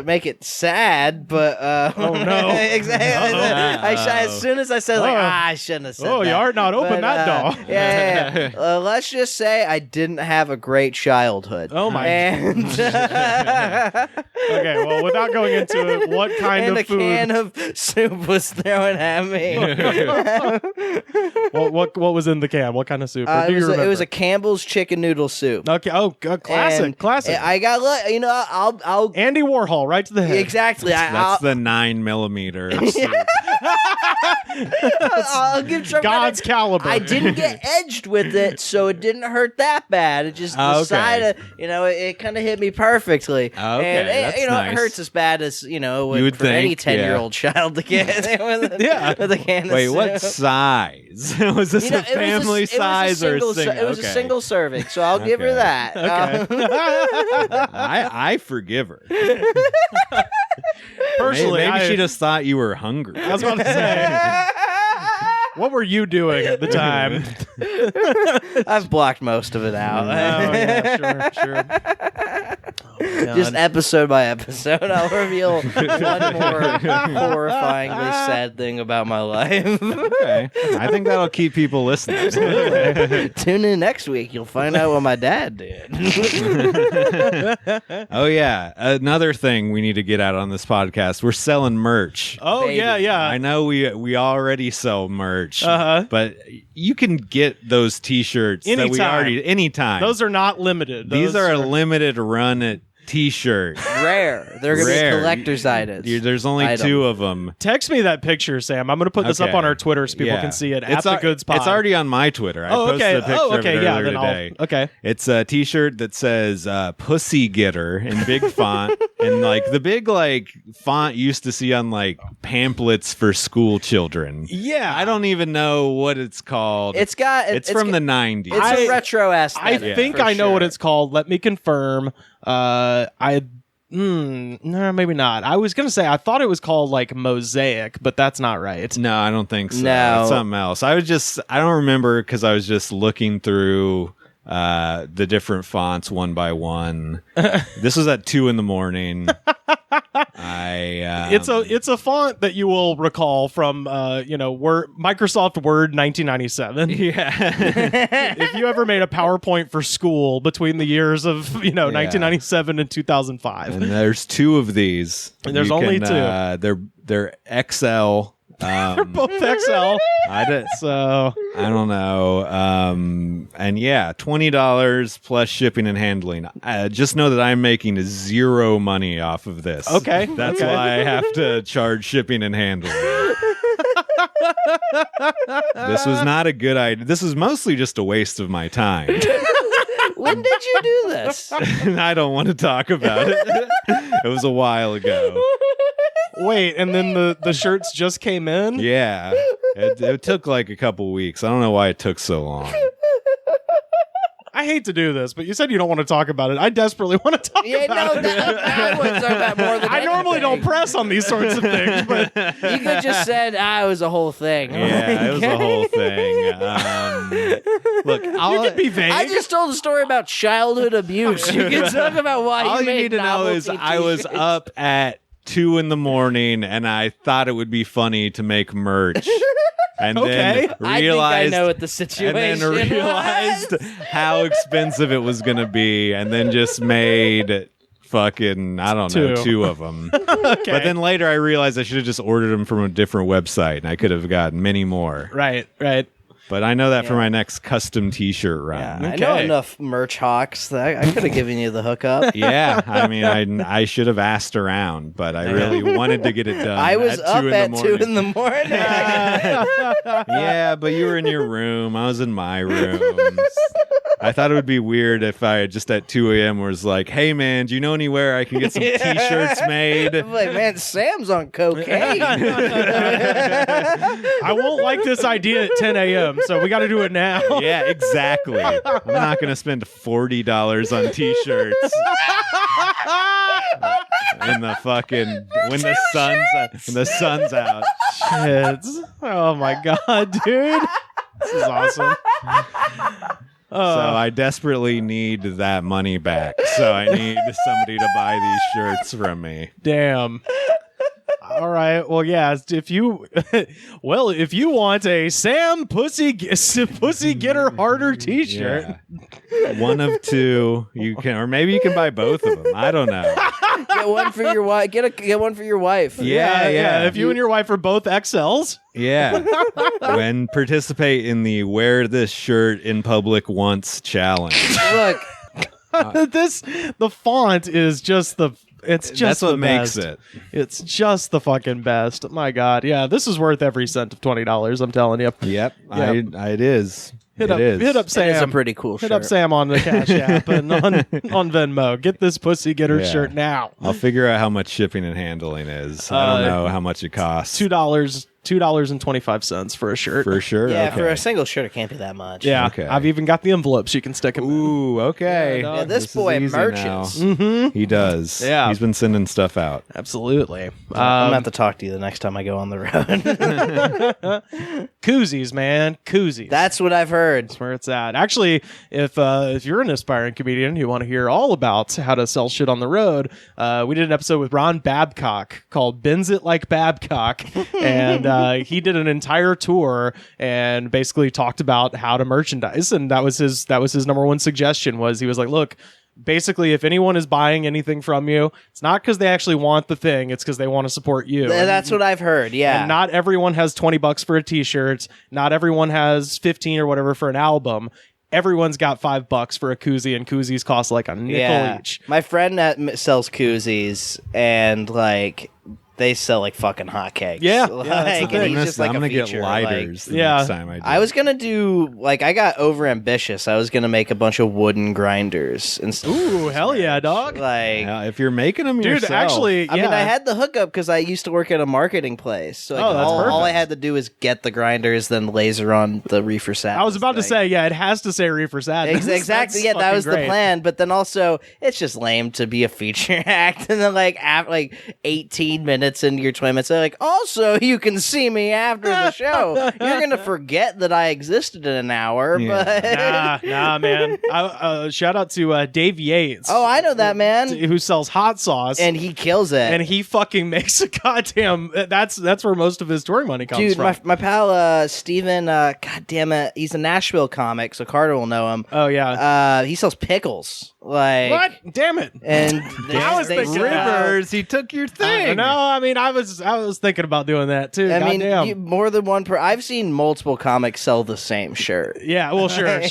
make it sad, but oh no, exactly. As soon as I said I shouldn't have said that. Oh, you are not open that door. Yeah. Let's just say I didn't have a great childhood. Oh my. And okay, well, without going into it, what kind of food? And a can of soup was thrown at me. Well, what was in the can? What kind of soup? It was a Campbell's chicken noodle soup. Okay. Oh, classic. I got I'll Andy Warhol right to the head. Exactly. That's the 9mm. I'll give Trump God's caliber. I didn't get edged with it, so it didn't hurt that bad. It just the side of, it kind of hit me perfectly. Okay, and that's it nice. hurts as bad as you would for think, any 10-year-old child to get with a can of Wait, soup. what size? Was this a family size or a single? It was a single serving, so I'll give her that. Okay. I forgive her. Personally, maybe she just thought you were hungry. I was about to say. What were you doing at the time? I've blocked most of it out. Oh, yeah, sure. Just episode by episode, I'll reveal one more horrifyingly sad thing about my life. Okay. I think that'll keep people listening. Tune in next week. You'll find out what my dad did. Oh, yeah. Another thing we need to get out on this podcast. We're selling merch. Oh, Baby. yeah. I know we already sell merch, Uh-huh. but you can get those T-shirts that we already anytime. Those are not limited. These are a limited run T-shirt. Rare. They're going to be collector's items. There's only 2 of them. Text me that picture, Sam. I'm going to put this up on our Twitter so people can see it at the Goods Pod. It's already on my Twitter. I posted a picture of it earlier today. Okay. It's a T-shirt that says "Pussy Getter" in big font, and like the big font you used to see on pamphlets for school children. Yeah, I don't even know what it's called. It's from the 90s. It's a retro aesthetic. I think I know what it's called. Let me confirm. No, maybe not. I was gonna say I thought it was called Mosaic, but that's not right. No, I don't think so. No. It's something else. I don't remember because I was just looking through the different fonts one by one. This was at 2 a.m. It's a font that you will recall from Microsoft Word 1997. Yeah. If you ever made a PowerPoint for school between the years of 1997 and 2005, and there's 2 of these. And there's only 2. They're XL. They're both XL. So I don't know. And yeah, $20 plus shipping and handling. Just know that I'm making 0 money off of this. Okay, that's why I have to charge shipping and handling. This was not a good idea. This was mostly just a waste of my time. When did you do this? I don't want to talk about it. It was a while ago. Wait, and then the shirts just came in? Yeah. It took a couple weeks. I don't know why it took so long. I hate to do this, but you said you don't want to talk about it. I desperately want to talk about it. I want to talk about more than I normally don't press on these sorts of things, but you could just said, it was a whole thing. Yeah, it was a whole thing. Look, you can be vague. I just told a story about childhood abuse. You can talk about why all you made need to know is I was up at 2 a.m. and I thought it would be funny to make merch. And then realized, I think I know what the situation and then realized how expensive it was going to be, and then just made fucking, I don't know, 2 of them. Okay. But then later I realized I should have just ordered them from a different website, and I could have gotten many more. Right. But I know that for my next custom T-shirt run. Yeah, I know enough merch hawks that I could have given you the hookup. Yeah, I mean, I should have asked around, but I really wanted to get it done. I was up at 2 in the morning. Yeah, but you were in your room. I was in my room. I thought it would be weird if I just at 2 a.m. was like, "Hey man, do you know anywhere I can get some T-shirts made?" I'm like, man, Sam's on cocaine. I won't like this idea at 10 a.m., so we got to do it now. Yeah, exactly. I'm not going to spend $40 on T-shirts. In the fucking when the sun's out. Shit. Oh my god, dude. This is awesome. So I desperately need that money back. So I need somebody to buy these shirts from me. Damn. All right. Well, yeah. If you want a Sam Pussy Getter Harder T-shirt, one of two, you can, or maybe you can buy both of them. I don't know. Get one for your wife. Get one for your wife. Yeah. If you and your wife are both XLs, When participate in the wear this shirt in public once challenge. Look, the font is just the. It's just that's what the makes best. it. It's just the fucking best. My God, yeah, this is worth every cent of $20. I'm telling you. Yep. Yep. It is. Hit It is. up Sam. it's a pretty cool Hit shirt. up Sam on the Cash App and on Venmo. Get this Pussy Getter Yeah. shirt now. I'll figure out how much shipping and handling is. I don't know how much it costs. $2.25 for a shirt. For sure. Yeah, okay. for a single shirt, it can't be that much. Yeah, Okay. I've even got the envelopes you can stick them in. Ooh, okay. Yeah, Yeah, this is boy easy merches. now. He does. Yeah. He's been sending stuff out. Absolutely. I'm gonna have to talk to you the next time I go on the road. Koozies, man. Koozies. That's what I've heard. That's where it's at. Actually, if you're an aspiring comedian who want to hear all about how to sell shit on the road, we did an episode with Ron Babcock called "Bends It Like Babcock," and he did an entire tour and basically talked about how to merchandise. And that was his number one suggestion. Was he was like, look. Basically, if anyone is buying anything from you, it's not because they actually want the thing; it's because they want to support you. That's what I've heard. Yeah. And not everyone has $20 for a t-shirt. Not everyone has 15 or whatever for an album. Everyone's got $5 for a koozie, and koozies cost like a nickel each. My friend that sells koozies, and like they sell like fucking hotcakes. Yeah, Like, that's the and thing. he's just like I'm a gonna feature. get lighters the Yeah. next time I do. I was gonna do like I got over ambitious. I was gonna make a bunch of wooden grinders and stuff. Ooh, hell yeah, dog. Like, Yeah, if you're making them Dude, yourself. actually, I mean, I had the hookup because I used to work at a marketing place. So like, Oh, that's all I perfect. had to do is get the grinders, then laser on the reefer sadness. I was about to thing. say, yeah, it has to say Reefer Sadness. Exactly. That's Yeah, that fucking was the great. plan. But then also, it's just lame to be a feature act, and then like after like 18 minutes into your 20 minutes, they're like, also you can see me after the show. You're gonna forget that I existed in an hour. Yeah. But Nah, man. Shout out to Dave Yates. oh, I know that man, Who sells hot sauce. and he kills it. And he fucking makes a goddamn. That's where most of his touring money comes Dude, from. my pal Steven, god damn it, he's a Nashville comic, so Carter will know him. Oh yeah. He sells pickles. Like What? Damn it. And I was thinking Rivers, he took your thing. No, I mean I was thinking about doing that too. I mean, Goddamn. more than one I've seen multiple comics sell the same shirt. Yeah, well, sure.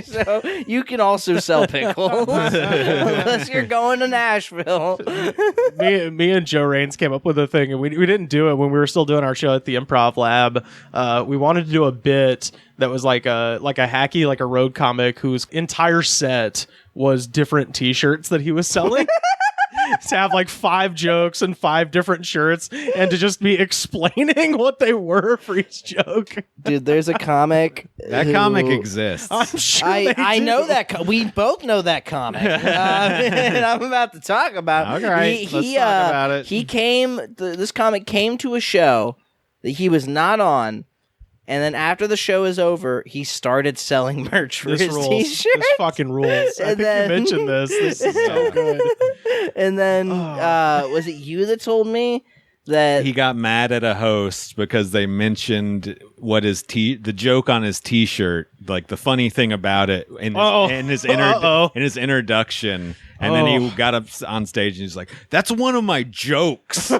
So you can also sell pickles unless you're going to Nashville. me and Joe Raines came up with a thing, and we didn't do it when we were still doing our show at the Improv Lab. We wanted to do a bit that was like a hacky, like a road comic whose entire set was different T-shirts that he was selling. To have like 5 jokes and 5 different shirts, and to just be explaining what they were for each joke. Dude, there's a comic. That comic exists. I'm sure I know that. We both know that comic. And I'm about to talk about it. All right, let's talk about it. He came. This comic came to a show that he was not on. And then after the show is over, he started selling merch for This his rules. T-shirt. This fucking rules. I think then- you mentioned this. This is so good. And then was it you that told me that He got mad at a host because they mentioned what the joke on his T-shirt, like the funny thing about it in his introduction, and then he got up on stage and he's like, "That's one of my jokes."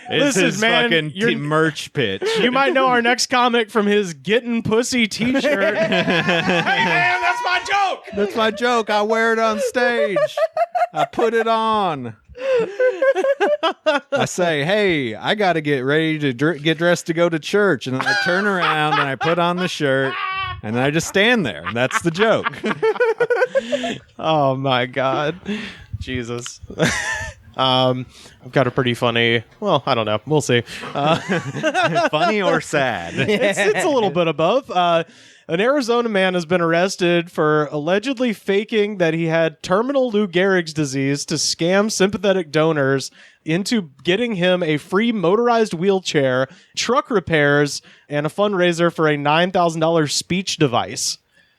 It's Listen, his man, fucking merch pitch. You might know our next comic from his Gettin' Pussy T-shirt. Hey man, that's my joke. That's my joke. I wear it on stage. I put it on. I say, hey, I got to get ready to get dressed to go to church. And then I turn around and I put on the shirt. And I just stand there. That's the joke. Oh my God. Jesus. I've got a pretty funny, well, I don't know. We'll see. Funny or sad? It's a little bit of both. An Arizona man has been arrested for allegedly faking that he had terminal Lou Gehrig's disease to scam sympathetic donors into getting him a free motorized wheelchair, truck repairs, and a fundraiser for a $9,000 speech device.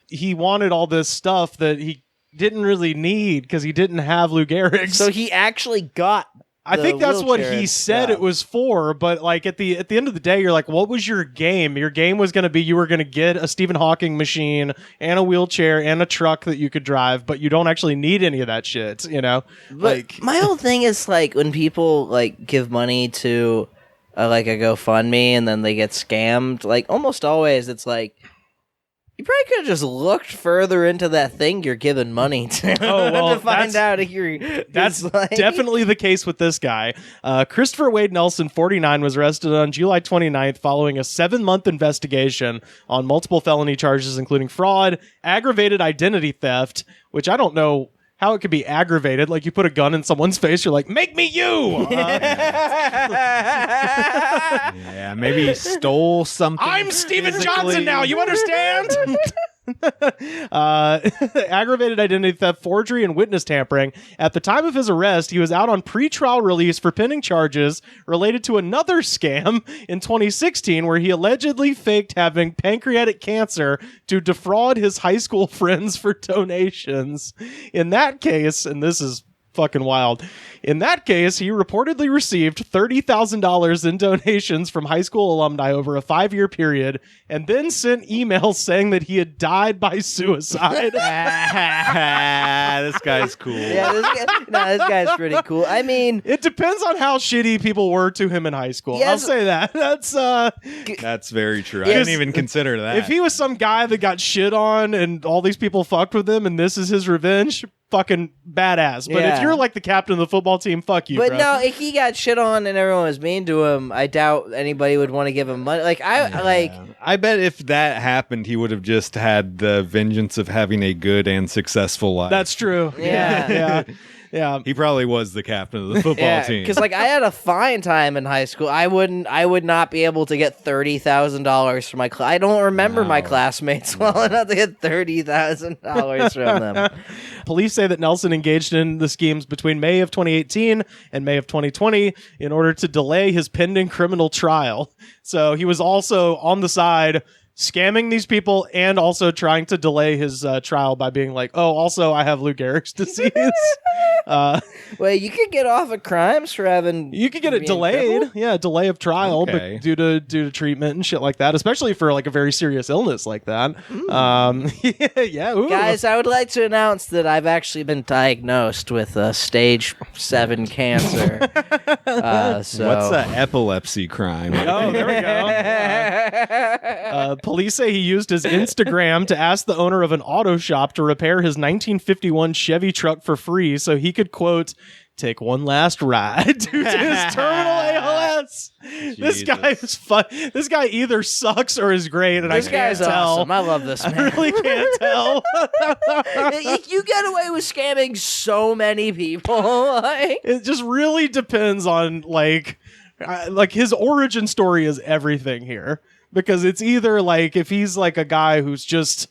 He wanted all this stuff that he didn't really need because he didn't have Lou Gehrig's. So he actually got. I think that's what wheelchair he said stuff. it was for, but like at the end of the day, you're like, what was your game? Your game was going to be you were going to get a Stephen Hawking machine and a wheelchair and a truck that you could drive, but you don't actually need any of that shit, you know? But my whole thing is like when people like give money to like a GoFundMe and then they get scammed, like almost always it's like you probably could have just looked further into that thing you're giving money to, Oh, well, to find out if you're. That's like... definitely the case with this guy. Christopher Wade Nelson, 49, was arrested on July 29th following a 7-month investigation on multiple felony charges, including fraud, aggravated identity theft, which I don't know how it could be aggravated. Like you put a gun in someone's face, you're like, make me you! Yeah, maybe he stole something. I'm Steven physically. Johnson now, you understand? Aggravated identity theft, forgery, and witness tampering. At the time of his arrest, he was out on pretrial release for pending charges related to another scam in 2016 where he allegedly faked having pancreatic cancer to defraud his high school friends for donations. In that case, and this is fucking wild. In that case, he reportedly received $30,000 in donations from high school alumni over a 5-year period, and then sent emails saying that he had died by suicide. This guy's cool. Yeah, this guy's pretty cool. I mean, It depends on how shitty people were to him in high school. Yes. I'll say that. That's very true. I Yes. didn't even consider that. If he was some guy that got shit on and all these people fucked with him and this is his revenge, fucking badass. But Yeah. if you're like the captain of the football team, fuck you, but bro. no, if he got shit on and everyone was mean to him, I doubt anybody would want to give him money. Like I bet if that happened, he would have just had the vengeance of having a good and successful life. That's true. Yeah. yeah. Yeah. He probably was the captain of the football team. because like I had a fine time in high school. I would not be able to get $30,000 for my class. I don't remember my classmates well enough to get $30,000 from them. Police say that Nelson engaged in the schemes between May of 2018 and May of 2020 in order to delay his pending criminal trial. So he was also on the side scamming these people and also trying to delay his trial by being like, oh, also I have Lou Gehrig's disease. Wait, you could get off of crimes for having. You could get it being delayed. crippled? Yeah, delay of trial Okay. but due to treatment and shit like that, especially for like a very serious illness like that. Yeah. Ooh. Guys, I would like to announce that I've actually been diagnosed with stage 7 cancer. So What's an epilepsy crime? Oh, there we go. Police say he used his Instagram to ask the owner of an auto shop to repair his 1951 Chevy truck for free so he could, quote, take one last ride due to his terminal ALS. This guy is fun. This guy either sucks or is great, and This I guy's can't tell. awesome. I love this man. I really can't tell. You get away with scamming so many people. Like, It just really depends on like his origin story is everything here, because it's either like if he's like a guy who's just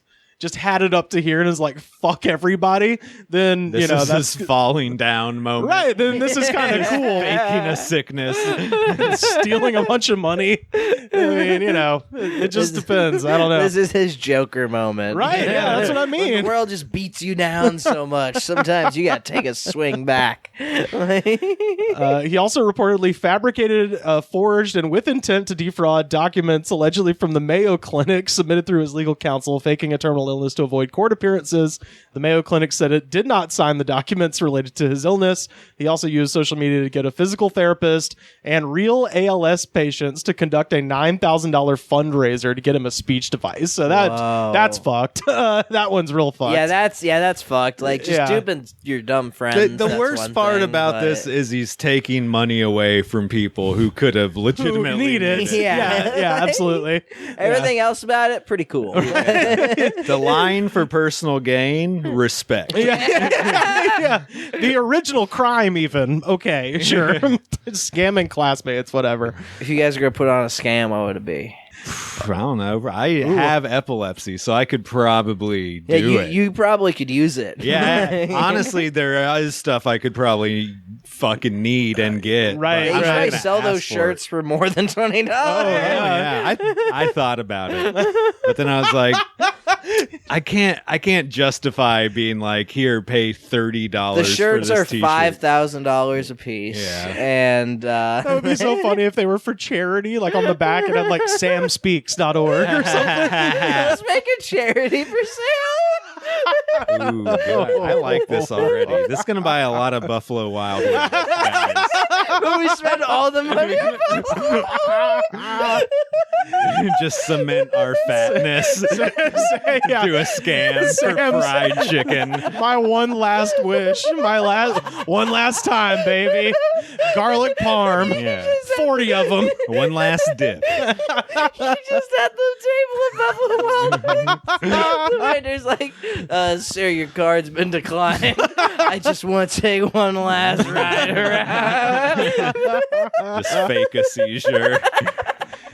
had it up to here and is like fuck everybody, then This you know is that's his falling down moment. right. Then this is kind of cool. Faking a sickness. Stealing a bunch of money. I mean, you know, it just depends. I don't know. This is his Joker moment. Right, yeah, that's what I When mean. the world just beats you down so much, sometimes you got to take a swing back. He also reportedly fabricated, forged, and with intent to defraud documents allegedly from the Mayo Clinic submitted through his legal counsel, faking a terminal mental illness to avoid court appearances. The Mayo Clinic said it did not sign the documents related to his illness. He also used social media to get a physical therapist and real ALS patients to conduct a $9,000 fundraiser to get him a speech device. So that's fucked. That one's real fucked. Yeah, that's fucked. Like, just duping your dumb friends. The worst part about this is he's taking money away from people who could have legitimately needed it. Yeah, absolutely. Everything else about it, pretty cool. The line for personal gain, respect. Yeah. The original crime, even. Okay, sure. Scamming classmates, whatever. If you guys are gonna put on a scam, what would it be? I don't know. I have epilepsy, so I could probably do it. You probably could use it. Yeah, honestly, there is stuff I could probably fucking need and get. Right. They I'm not usually gonna sell ask those for shirts for more than $20. Oh yeah. I thought about it, but then I was like, I can't justify being like, here, pay $30. The shirts for are this t-shirt. $5,000 a piece. Yeah. And That would be so funny if they were for charity, like on the back it had like samspeaks.org or something. let's make a charity for sale. Ooh, good. I like this already. This is gonna buy a lot of Buffalo Wild Wings, guys. When we spend all the money on Just cement our fatness. Do a scam for Sam's- fried chicken. My one last wish. One last time, baby. Garlic parm. Yeah. 40 of them. One last dip. He just had the table at Buffalo Wild Wings. The waiter's like, sir, your card's been declined. I just want to take one last ride around. Just fake a seizure.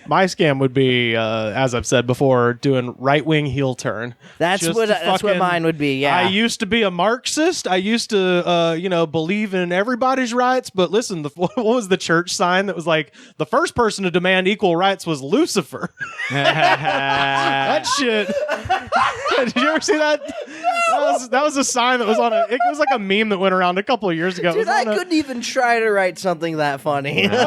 My scam would be, as I've said before, doing right-wing heel turn. That's Just what mine would be, yeah. I used to be a Marxist. I used to, believe in everybody's rights. But listen, what was the church sign that was like, the first person to demand equal rights was Lucifer? That shit. Did you ever see that? That was a sign that was on it was like a meme that went around a couple of years ago. Dude, I couldn't even try to write something that funny. No,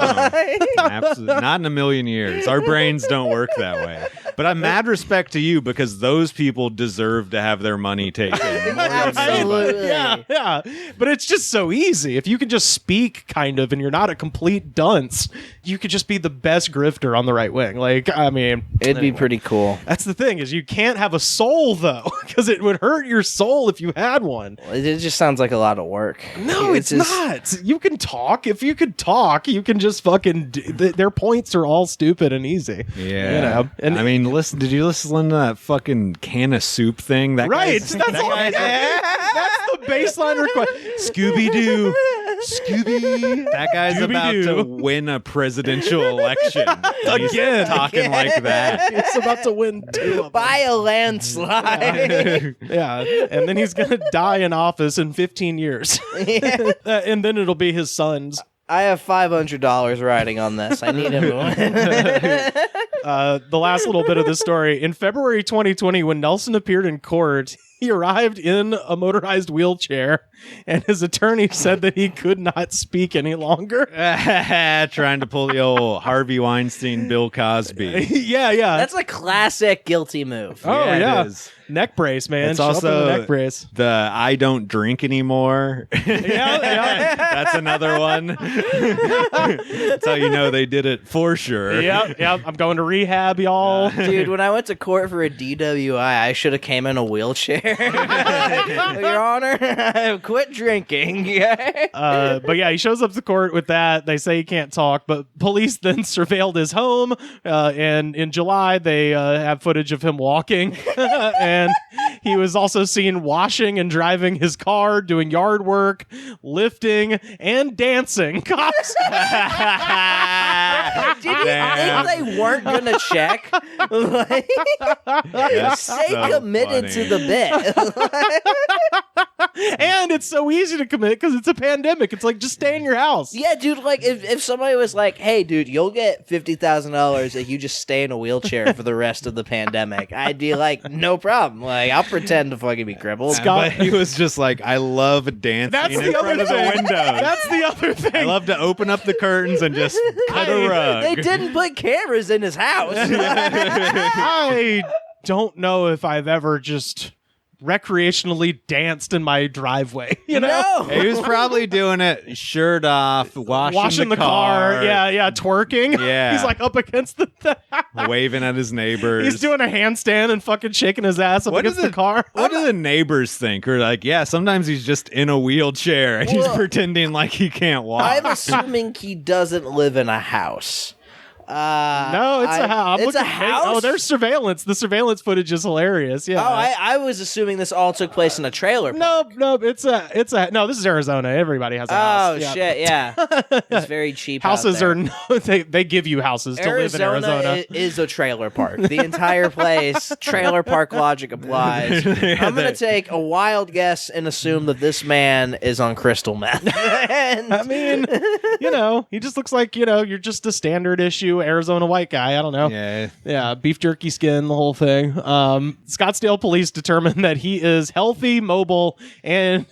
absolutely not in a million years. Our brains don't work that way. But I'm mad respect to you because those people deserve to have their money taken. Absolutely. Yeah. But it's just so easy. If you can just speak, kind of, and you're not a complete dunce, you could just be the best grifter on the right wing. Like, I mean, It'd be pretty cool. that's the thing, is you can't have a soul, though, because it would hurt your soul if you had one. It just sounds like a lot of work. No, it's not. You can talk. If you could talk, you can just fucking... their points are all stupid and easy. Yeah. You know? And I mean, did you listen to that fucking can of soup thing? That right. guy's- That's all. That's the baseline request. Scooby-Doo. Scooby. That guy's about to win a presidential election. He's Again. talking like that. He's about to win 2 of them. By a landslide. Yeah, and then he's gonna die in office in 15 years, and then it'll be his sons. I have $500 riding on this. I need him to win. The last little bit of the story. In February 2020, when Nelson appeared in court, he arrived in a motorized wheelchair, and his attorney said that he could not speak any longer. Trying to pull the old Harvey Weinstein, Bill Cosby. Yeah. That's a classic guilty move. Oh, Yeah, it yeah. is. Neck brace, man. It's Show up in also the neck brace. the I don't drink anymore. Yeah. That's another one. That's how you know they did it for sure. Yep. I'm going to rehab, y'all. Dude, when I went to court for a DWI, I should have came in a wheelchair. Your Honor, I quit drinking. But yeah, he shows up to court with that. They say he can't talk, but police then surveilled his home. And in July, they have footage of him walking. And he was also seen washing and driving his car, doing yard work, lifting, and dancing. Cops. Did you think they weren't going to check? Like, That's they so committed funny. to the bit. And it's so easy to commit because it's a pandemic. It's like, just stay in your house. Yeah, dude, like, if somebody was like, hey, dude, you'll get $50,000 if you just stay in a wheelchair for the rest of the pandemic, I'd be like, no problem. Like, I'll pretend to fucking be crippled. But he was just like, I love dancing That's in the front other of the thing. windows. That's the other thing. I love to open up the curtains and just cut a rug. They didn't put cameras in his house. I don't know if I've ever just recreationally danced in my driveway. You know, He was probably doing it shirt off, washing the car. Yeah, twerking. Yeah. He's like up against the waving at his neighbors. He's doing a handstand and fucking shaking his ass up against the car. What do the neighbors think? Or like, yeah, sometimes he's just in a wheelchair and he's pretending like he can't walk. I'm assuming he doesn't live in a house. No, it's a house. It's a house? Oh, there's surveillance. The surveillance footage is hilarious. Yeah. Oh, I was assuming this all took place in a trailer park. No, it's a no. This is Arizona. Everybody has a house. Oh shit, yeah. It's very cheap. Houses out are there. they give you houses to live in Arizona. Is a trailer park. The entire place, trailer park logic applies. I'm gonna take a wild guess and assume that this man is on crystal meth. I mean, you know, he just looks like, you know, you're just a standard issue Arizona white guy. I don't know. Yeah, beef jerky skin, the whole thing. Scottsdale police determined that he is healthy, mobile, and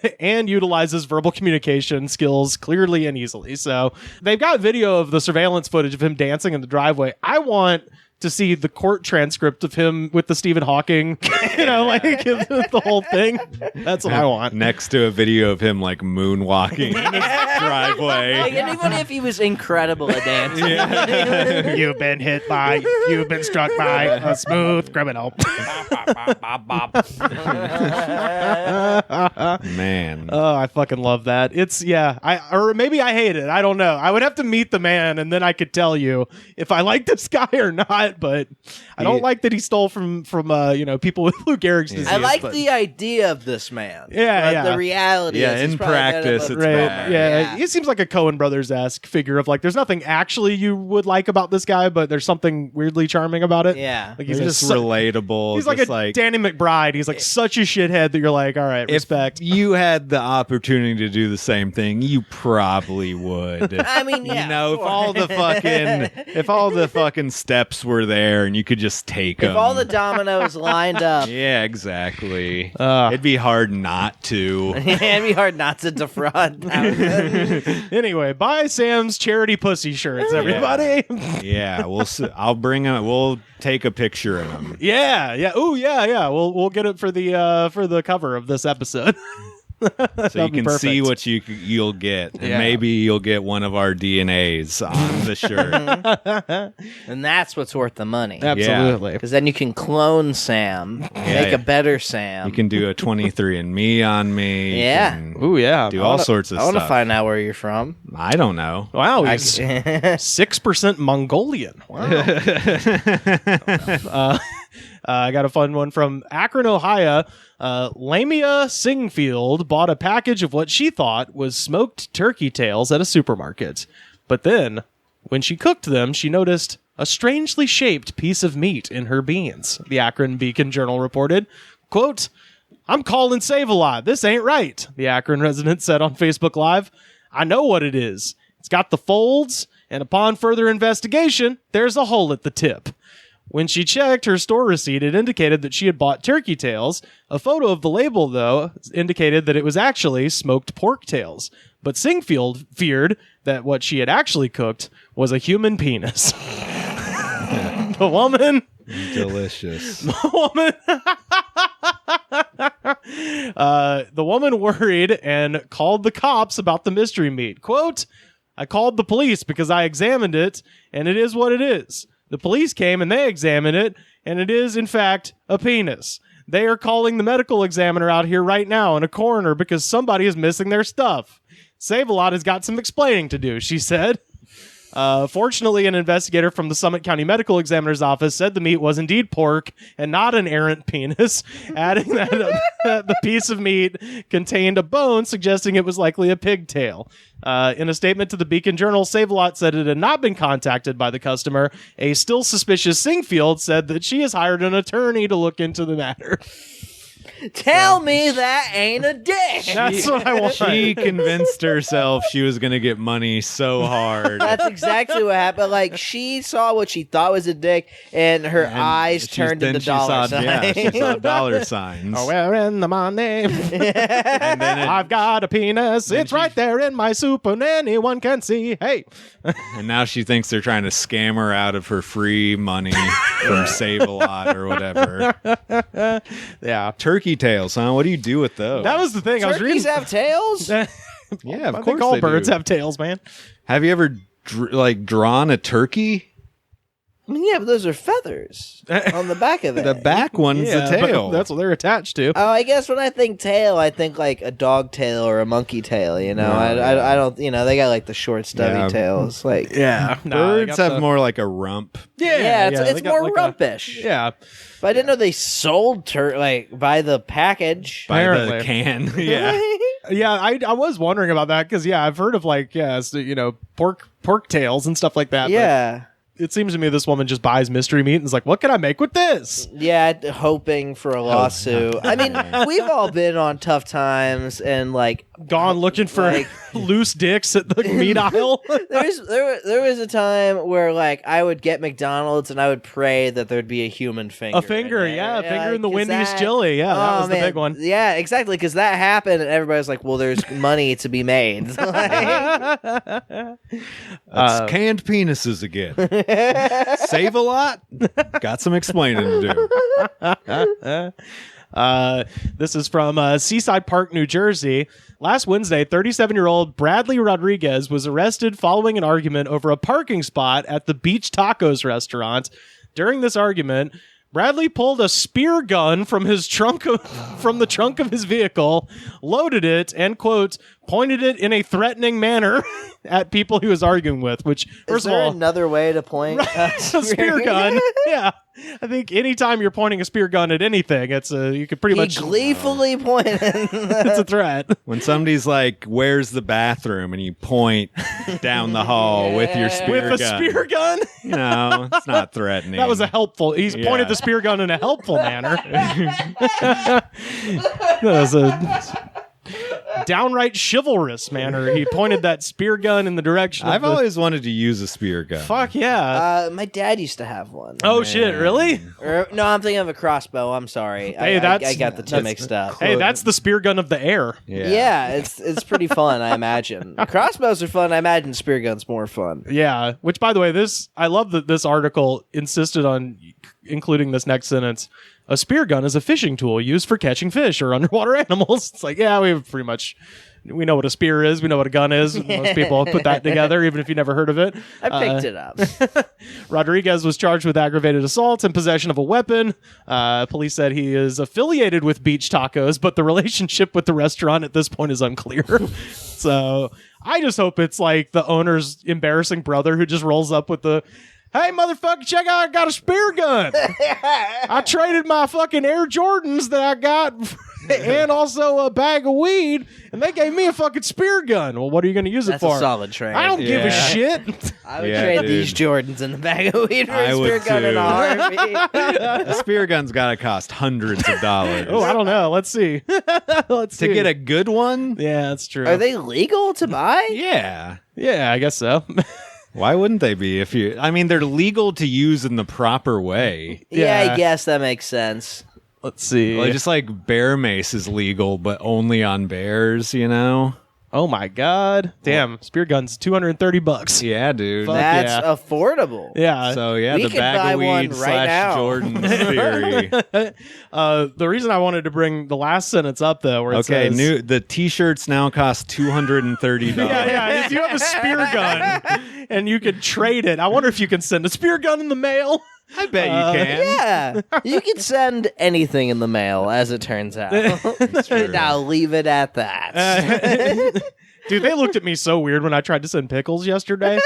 utilizes verbal communication skills clearly and easily. So they've got video of the surveillance footage of him dancing in the driveway. I want to see the court transcript of him with the Stephen Hawking, you know, like the whole thing. That's what I want. Next to a video of him like moonwalking in his driveway. Like, and even if he was incredible at dancing. You've been struck by a smooth criminal. Man. Oh, I fucking love that. Or maybe I hate it. I don't know. I would have to meet the man and then I could tell you if I like this guy or not. But I don't like that he stole from people with Lou Gehrig's disease. I like the idea of this man. Yeah. The reality is he's in probably practice, a bit of it's a- bad. Yeah, he seems like a Coen Brothers-esque figure of like, there's nothing actually you would like about this guy, but there's something weirdly charming about it. Yeah. Like He's he's just so- relatable. He's like just a Danny McBride. He's like such a shithead that you're like, all right, respect. If you had the opportunity to do the same thing, you probably would. I mean, yeah. You know, if all the fucking steps were there and you could just take them. If all the dominoes lined up, Yeah, exactly. It'd be hard not to. it'd be hard not to defraud. Anyway, buy Sam's charity pussy shirts, everybody. Yeah, I'll bring them. We'll take a picture of them. Yeah. Ooh, yeah. We'll get it for the cover of this episode. So you can see what you'll get. And Yeah. maybe you'll get one of our DNAs on the shirt. And that's what's worth the money. Absolutely. Because then you can clone Sam, make a better Sam. You can do a 23andMe on me. You Yeah. can Ooh, yeah. do all sorts of I want stuff. to find out where you're from. I don't know. Wow, he's 6% Mongolian. Wow. I got a fun one from Akron, Ohio. Lamia Singfield bought a package of what she thought was smoked turkey tails at a supermarket. But then, when she cooked them, she noticed a strangely shaped piece of meat in her beans. The Akron Beacon Journal reported, quote, "I'm calling Save-A-Lot. This ain't right," the Akron resident said on Facebook Live. "I know what it is. It's got the folds, and upon further investigation, there's a hole at the tip." When she checked her store receipt, it indicated that she had bought turkey tails. A photo of the label, though, indicated that it was actually smoked pork tails. But Singfield feared that what she had actually cooked was a human penis. The woman... Delicious. The woman worried and called the cops about the mystery meat. Quote, "I called the police because I examined it, and it is what it is. The police came and they examined it, and it is, in fact, a penis. They are calling the medical examiner out here right now and a coroner because somebody is missing their stuff. Save-A-Lot has got some explaining to do," she said. Fortunately, an investigator from the Summit County Medical Examiner's Office said the meat was indeed pork and not an errant penis, adding that the piece of meat contained a bone, suggesting it was likely a pigtail. In a statement to the Beacon Journal, Save-A-Lot said it had not been contacted by the customer. A still suspicious Singfield said that she has hired an attorney to look into the matter. Tell me that ain't a dick. That's what I want. She convinced herself she was going to get money so hard. That's exactly what happened. Like, she saw what she thought was a dick, and her eyes turned into dollar signs. Yeah, she saw dollar signs. Oh, where in the money? And then I've got a penis. It's right there in my soup, and anyone can see. Hey. and now she thinks they're trying to scam her out of her free money from Save-A-Lot or whatever. Yeah. Turkey tails, huh? What do you do with those? That was the thing. I was Turkeys reading. have tails? yeah, of I course think all they birds do. have tails, man. Have you ever drawn a turkey? I mean, yeah, but those are feathers on the back of it. The back one's the but tail. that's what they're attached to. Oh, I guess when I think tail, I think like a dog tail or a monkey tail. You know, I don't. You know, they got like the short, stubby Yeah. tails. Like, Yeah. Birds have more like a rump. yeah, they it's got more like rumpish. Yeah. But I didn't know they sold like by the package. By Apparently. the can. Yeah. Yeah, I was wondering about that because I've heard of like pork tails and stuff like that. but Yeah. it seems to me this woman just buys mystery meat and is like, what can I make with this? Yeah, hoping for a lawsuit. I mean, we've all been on tough times and like Gone looking for Like- loose dicks at the meat aisle. there was a time where like I would get McDonald's and I would pray that there'd be a human finger. A finger, in there. yeah, a finger in the 'cause Wendy's chili. Yeah, that was the man. big one. Yeah, exactly, because that happened and everybody's like, well, there's money to be made. Like, That's canned penises again. Save-A-Lot? Got some explaining to do. This is from Seaside Park, New Jersey. Last Wednesday, 37-year-old Bradley Rodriguez was arrested following an argument over a parking spot at the Beach Tacos restaurant. During this argument, Bradley pulled a spear gun from the trunk of his vehicle, loaded it, and, quote, pointed it in a threatening manner at people he was arguing with, which, is first of there all, another way to point a spear gun. Yeah. I think anytime you're pointing a spear gun at anything, you could pretty He much gleefully pointed. it's a threat. When somebody's like, where's the bathroom? And you point down the hall with your spear With a gun. spear gun? You know, it's not threatening. That was he's pointed Yeah. the spear gun in a helpful manner. That was a downright chivalrous manner. He pointed that spear gun in the direction of I've the... always wanted to use a spear gun. Fuck yeah. My dad used to have one. Oh shit, really? No, I'm thinking of a crossbow. I'm sorry. Hey, I got the two mixed up. Hey, that's the spear gun of the air. Yeah, it's pretty fun, I imagine. Crossbows are fun. I imagine spear guns more fun. Yeah, which by the way, I love that this article insisted on including this next sentence. A spear gun is a fishing tool used for catching fish or underwater animals. It's like, yeah, we know what a spear is. We know what a gun is. Most people put that together, even if you never heard of it. I picked it up. Rodriguez was charged with aggravated assault and possession of a weapon. Police said he is affiliated with Beach Tacos, but the relationship with the restaurant at this point is unclear. So I just hope it's like the owner's embarrassing brother who just rolls up with the, hey, motherfucker, check out, I got a spear gun. I traded my fucking Air Jordans that I got and also a bag of weed, and they gave me a fucking spear gun. Well, what are you going to use That's it for? a solid trade. I don't give a Yeah. shit. I would Yeah, trade dude. these Jordans in the bag of weed for I a spear would gun in too. a heartbeat. A spear gun's got to cost hundreds of dollars. Oh, I don't know. Let's see. Let's To see. get a good one? Yeah, that's true. Are they legal to buy? Yeah. Yeah, I guess so. Why wouldn't they be? They're legal to use in the proper way. Yeah, Yeah. I guess that makes sense. Let's see. Well, just like bear mace is legal, but only on bears, you know? Oh my god. Damn, spear guns $230. Yeah, dude. Fuck That's yeah. affordable. Yeah. So, yeah, We the could bag buy of one weed right now. Jordan theory. The reason I wanted to bring the last sentence up though, where it Okay, says, the t-shirts now cost $230. Yeah, if you have a spear gun and you could trade it, I wonder if you can send a spear gun in the mail. I bet you can. Yeah, you can send anything in the mail, as it turns out. I'll leave it at that. Dude, they looked at me so weird when I tried to send pickles yesterday.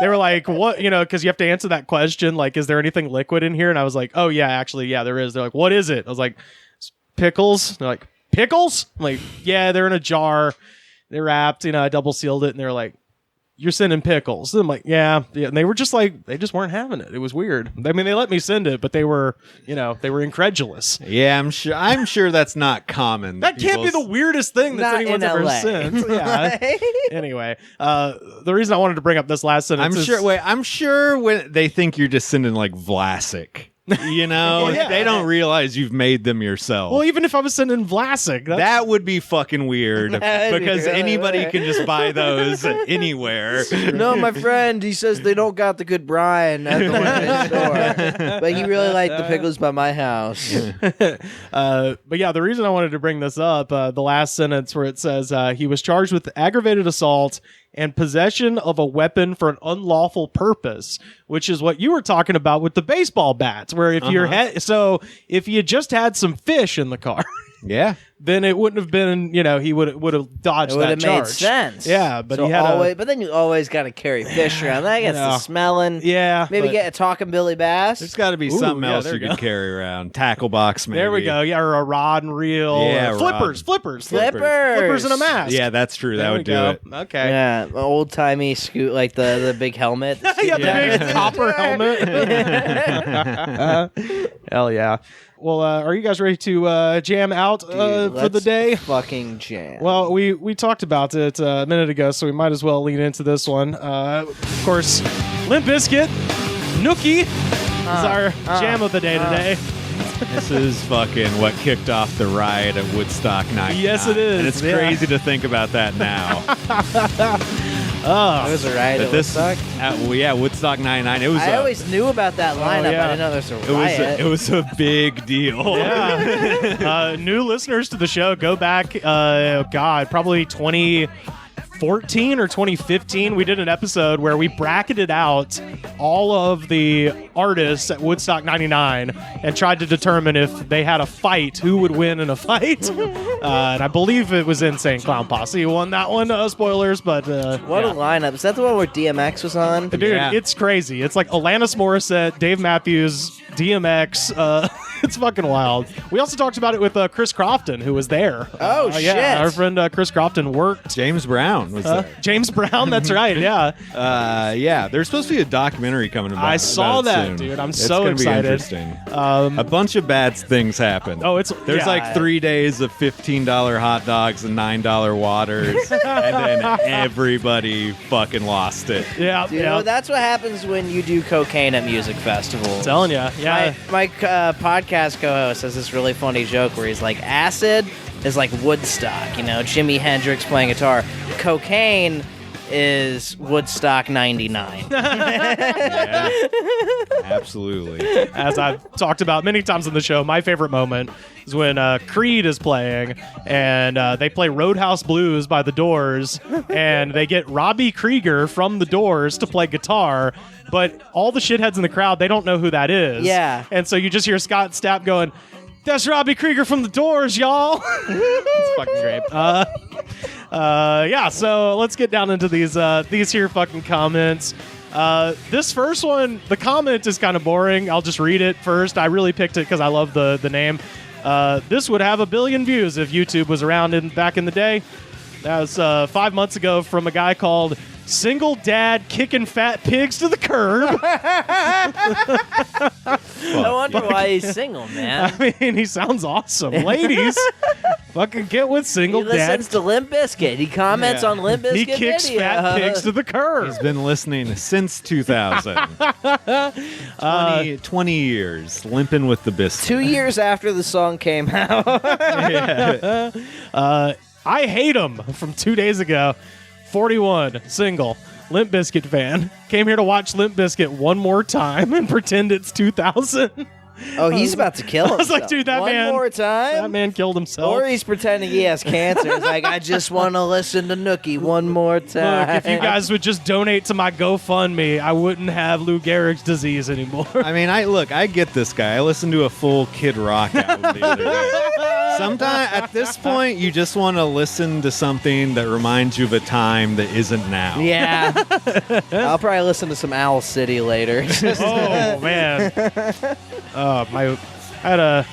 They were like, what, because you have to answer that question, like, is there anything liquid in here? And I was like, oh yeah, actually, yeah, there is. They're like, what is it? I was like, pickles. They're like, pickles? I'm like, yeah, they're in a jar. They're wrapped, I double sealed it, and they're like, you're sending pickles. And I'm like, yeah. And they were just like, they just weren't having it. It was weird. I mean, they let me send it, but they were incredulous. Yeah, I'm sure that's not common. That can't be the weirdest thing that Not anyone's in ever LA. sent. Yeah. Anyway, the reason I wanted to bring up this last sentence I'm sure when they think you're just sending like Vlasic. You know, Yeah. they don't realize you've made them yourself. well, even if I was sending Vlasic, That would be fucking weird That'd be because really anybody weird. can just buy those anywhere. No, my friend, he says they don't got the good brine at the liquor store, but he really liked the pickles by my house. but yeah, the reason I wanted to bring this up, the last sentence where it says he was charged with aggravated assault and possession of a weapon for an unlawful purpose, which is what you were talking about with the baseball bats, where if if you just had some fish in the car, Yeah. then it wouldn't have been, he would have dodged It would that have charge. made sense. Yeah, but So he had but then you always got to carry fish around. That gets No. the smelling. Yeah, Maybe but- get a talking Billy Bass. There's got to be Ooh, something yeah, else there you you could go. carry around. Tackle box, maybe. There we go. Yeah, or a rod and reel. Yeah, or rod. flippers Flippers. and a mask. Yeah, that's true. There That we would do go. it. Okay. Yeah, old timey scoot like the big helmet. Yeah, the big copper helmet. Hell yeah. Well, are you guys ready to jam out for the Let's day? Fucking jam. Well, we talked about it a minute ago, so we might as well lean into this one. Of course, Limp Bizkit, Nookie is our jam of the day today. This is fucking what kicked off the riot at Woodstock 99. Yes, it is. And it's Yeah. crazy to think about that now. it was a riot But at this, Woodstock. Woodstock 99. It was. I always knew about that lineup. yeah. I didn't know there was a It was. riot. It was a big deal. Yeah. New listeners to the show, go back, probably 2014 or 2015, we did an episode where we bracketed out all of the artists at Woodstock 99 and tried to determine if they had a fight, who would win in a fight. And I believe it was Insane Clown Posse who won that one. Spoilers, but What yeah. a lineup. Is that the one where DMX was on? Dude, Yeah. it's crazy. It's like Alanis Morissette, Dave Matthews, DMX. It's fucking wild. We also talked about it with Chris Crofton, who was there. Oh, Yeah, shit. our friend Chris Crofton worked. James Brown was there. James Brown, that's right, yeah. Yeah, there's supposed to be a documentary coming about. I saw about it that, soon. dude. I'm It's so gonna excited. Be interesting. A bunch of bad things happened. Oh, it's- there's yeah. like 3 days of $15 hot dogs and $9 waters, and then everybody fucking lost it. Yeah, Dude, yeah. that's what happens when you do cocaine at music festivals. Telling you, yeah. My podcast co-host has this really funny joke where he's like, acid is like Woodstock, Jimi Hendrix playing guitar. Cocaine is Woodstock 99. Yeah, absolutely. As I've talked about many times on the show, my favorite moment is when Creed is playing and they play Roadhouse Blues by The Doors, and they get Robbie Krieger from The Doors to play guitar, but all the shitheads in the crowd, they don't know who that is. Yeah. And so you just hear Scott Stapp going, "That's Robbie Krieger from The Doors, y'all." It's fucking great. Yeah, so let's get down into these here fucking comments. This first one, the comment is kind of boring. I'll just read it first. I really picked it because I love the name. This would have 1 billion views if YouTube was around back in the day. That was 5 months ago from a guy called Single Dad Kicking Fat Pigs to the Curb. No wonder why he's single, man. I mean, he sounds awesome. Ladies, fucking get with He Single Dad. listens to Limp Bizkit. He comments Yeah. on Limp Bizkit He kicks videos. fat pigs to the curb. He's been listening since 2000. 20 years, limping with the biscuit. 2 years after the song came out. I hate him from 2 days ago. 41, single, Limp Bizkit fan. Came here to watch Limp Bizkit one more time and pretend it's 2000. Oh, he's about to kill himself. I was like, dude, that One man. more time? That man killed himself. Or he's pretending he has cancer. It's like, I just want to listen to Nookie one more time. Look, if you guys would just donate to my GoFundMe, I wouldn't have Lou Gehrig's disease anymore. I mean, I get this guy. I listened to a full Kid Rock album the other day. Sometimes at this point, you just want to listen to something that reminds you of a time that isn't now. Yeah. I'll probably listen to some Owl City later. Oh man. I had a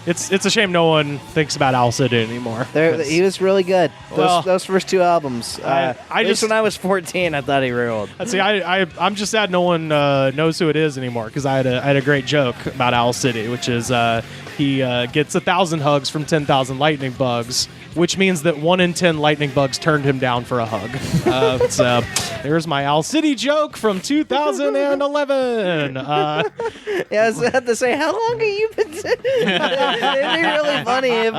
It's a shame no one thinks about Owl City anymore. He was really good. Those first two albums. I just when I was 14, I thought he ruled. See, I'm just sad no one knows who it is anymore because I had a great joke about Owl City, which is he gets 1,000 hugs from 10,000 lightning bugs, which means that 1 in 10 lightning bugs turned him down for a hug. So there's my Owl City joke from 2011. Yeah, I was about to say, how long have you been? It'd be really funny if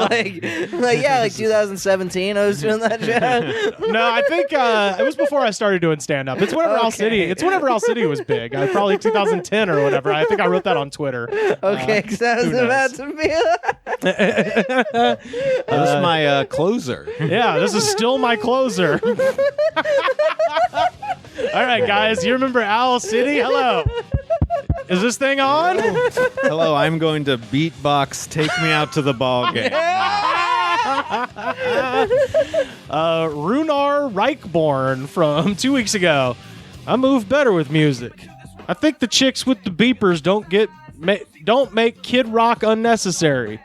like 2017 I was doing that joke. No, I think it was before I started doing stand up. It's whenever Owl City. It's whenever Owl City was big. Probably 2010 or whatever. I think I wrote that on Twitter. Okay, because I was about to be. This is my closer. Yeah, this is still my closer. All right, guys, you remember Owl City? Hello. Is this thing on? Hello, I'm going to beatbox Take Me Out to the Ball Game. Runar Reichborn from 2 weeks ago. I move better with music. I think the chicks with the beepers don't make Kid Rock unnecessary.